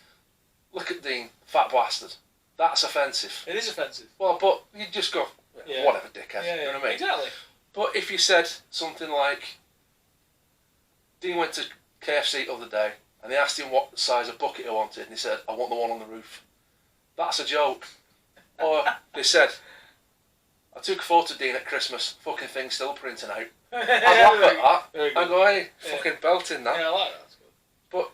look at Dean, fat bastard. That's offensive. It is offensive. Well, but you just go, whatever, dickhead. You know what I mean? Exactly. But if you said something like, Dean went to KFC the other day, and they asked him what size of bucket he wanted, and he said, I want the one on the roof. That's a joke. Or they said, I took a photo of Dean at Christmas, fucking thing still printing out. I'd laugh at that. I'd go, hey, fucking belting that. Yeah, I like that. That's good. But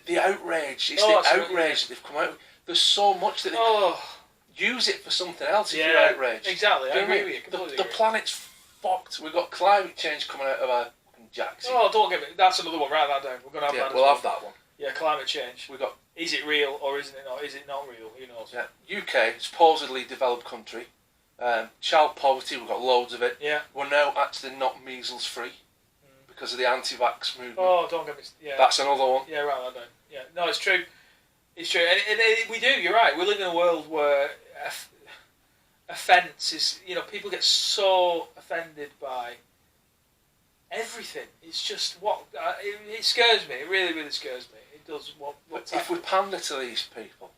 the outrage, it's the outrage that they've come out with. There's so much that they use it for something else if you're outraged. Exactly, I agree with you. The planet's fucked. We've got climate change coming out of our jacks. Oh, don't get me. That's another one. Write that down. We're going to have that. We'll have that one. Yeah, climate change. We got. Is it real or isn't it not? Is it not real? Who knows? Yeah. UK, supposedly developed country. Child poverty, we've got loads of it. Yeah. We're now actually not measles free because of the anti-vax movement. Oh, don't get me. Yeah. That's another one. Yeah, write that down. Yeah. No, it's true. It's true. And we do. You're right. We live in a world where offence is. People get so offended by everything. It's just it scares me. It really, really scares me. It does. But if we pander to these people,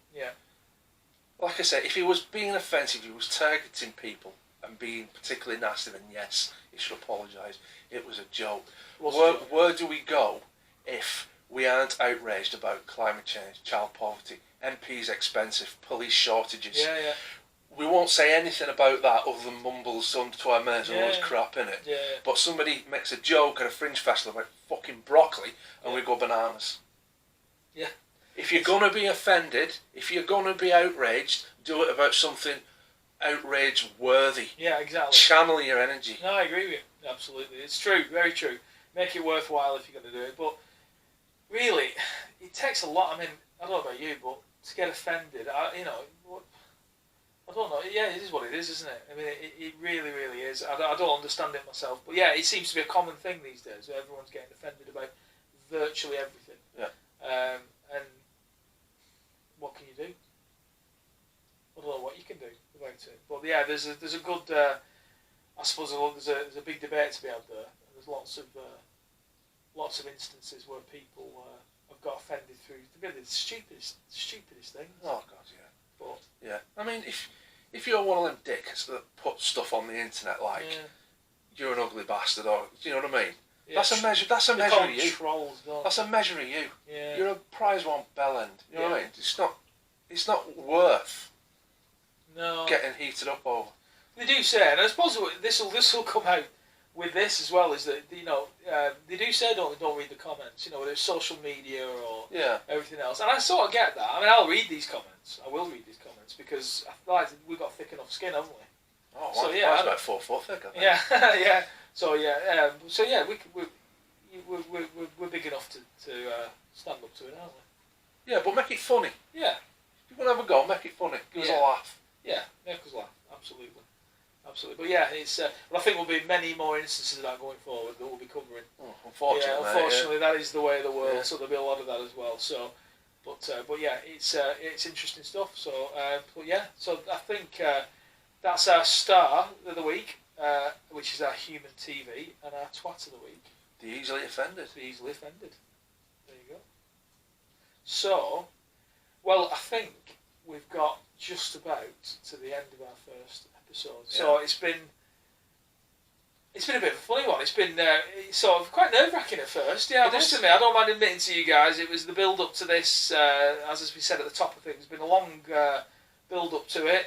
like I said, if he was being offensive, he was targeting people and being particularly nasty, then yes, he should apologise. It was a joke. Where do we go if we aren't outraged about climate change, child poverty, MPs expensive, police shortages? Yeah. We won't say anything about that other than mumbles under to our mates and all this crap in it. Yeah. But somebody makes a joke at a fringe festival about fucking broccoli and we go bananas. Yeah. If you're going to be offended, if you're going to be outraged, do it about something outrage-worthy. Yeah, exactly. Channel your energy. No, I agree with you. Absolutely. It's true. Very true. Make it worthwhile if you're going to do it. But really, it takes a lot. I mean, I don't know about you, but to get offended, I don't know. Yeah, it is what it is, isn't it? I mean, it really, really is. I don't understand it myself. But yeah, it seems to be a common thing these days. Everyone's getting offended about virtually everything. Yeah. And what can you do? I don't know what you can do about it. But yeah, there's a good. I suppose there's a big debate to be had there. There's lots of instances where people have got offended through the stupidest things. Oh God, yeah. But yeah, I mean, if you're one of them dicks that put stuff on the internet like you're an ugly bastard, or do you know what I mean? Yeah, that's a measure. That's a measure of you. Trolls, that's a measure of you. Yeah. You're a prize one bellend. You know what I mean? It's not worth getting heated up over. They do say, and I suppose this will come out with this as well, is that they do say don't read the comments. Whether it's social media or everything else, and I sort of get that. I mean, I'll read these comments. I will read these comments because I feel like we've got thick enough skin, haven't we? Oh, well, so yeah, that's about 4 foot thick, I think. Yeah, yeah. So yeah, we're big enough to stand up to it, aren't we? Yeah, but make it funny. Yeah. If you want to have a go, make it funny. Give us a laugh. Yeah, make us laugh. Absolutely. But yeah, it's. But I think there'll be many more instances of that going forward that we'll be covering. Oh, unfortunately, that is the way of the world. Yeah. So there'll be a lot of that as well. So, but yeah, it's interesting stuff. So, but yeah, so I think that's our star of the week, which is our human TV, and our twat of the week. The easily offended. There you go. So, well, I think we've got just about to the end of our first episode. Yeah. So it's been a bit of a funny one. It's been sort of quite nerve-wracking at first. Yeah, I must admit, I don't mind admitting to you guys, it was the build-up to this, as we said at the top of things, it's been a long build-up to it.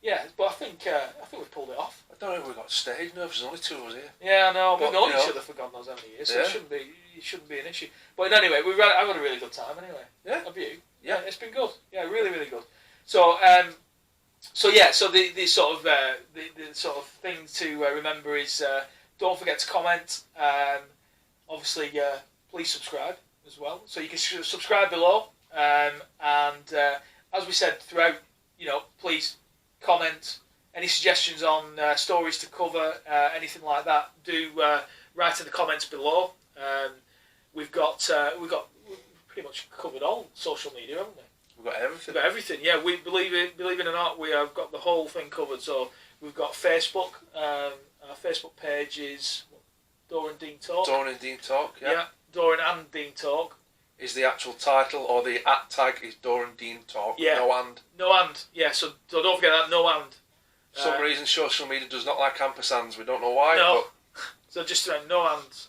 Yeah, but I think we've pulled it off. I don't know if we got stage nerves. There's only 2 of us here. Yeah, I know. We've known each other for God knows how many years, so it shouldn't be an issue. But anyway, I've had a really good time anyway. Yeah. Have you? Yeah. It's been good. Yeah, really, really good. So, so the sort of the sort of thing to remember is don't forget to comment. Obviously, please subscribe as well. So you can subscribe below, and as we said throughout, please comment. Any suggestions on stories to cover, anything like that, do write in the comments below. We've pretty much covered all social media, haven't we? We've got everything. Yeah, we believe it or not, we have got the whole thing covered. So we've got Facebook. Our Facebook page is Doran Dean Talk. Doran and Dean Talk. Yeah. Doran and Dean Talk. Is the actual title, or the @ tag is Doran Dean Talk? Yeah. No and. No and. Yeah. So don't forget that. No and. For some reason, social media does not like ampersands. We don't know why. No. But So just no and.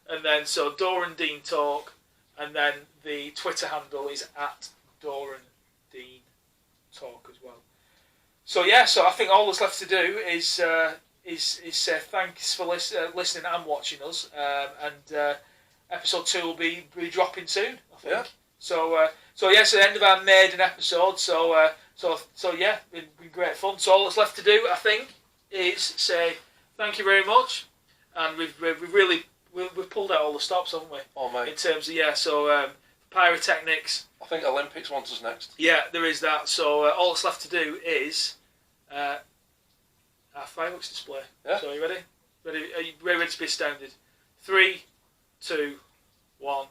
And then so Doran Dean Talk, and then the Twitter handle is @Doran Dean Talk as well. So yeah, so I think all that's left to do is say thanks for listening and watching us. And episode 2 will be dropping soon, I think. Yeah. So the end of our maiden episode. So yeah, been great fun. So all that's left to do, I think, is say thank you very much, and we've pulled out all the stops, haven't we? Oh mate. In terms of pyrotechnics. I think Olympics wants us next. Yeah, there is that. So all that's left to do is our fireworks display. Yeah. So are you ready? Are you ready to be astounded? 3, 2, 1.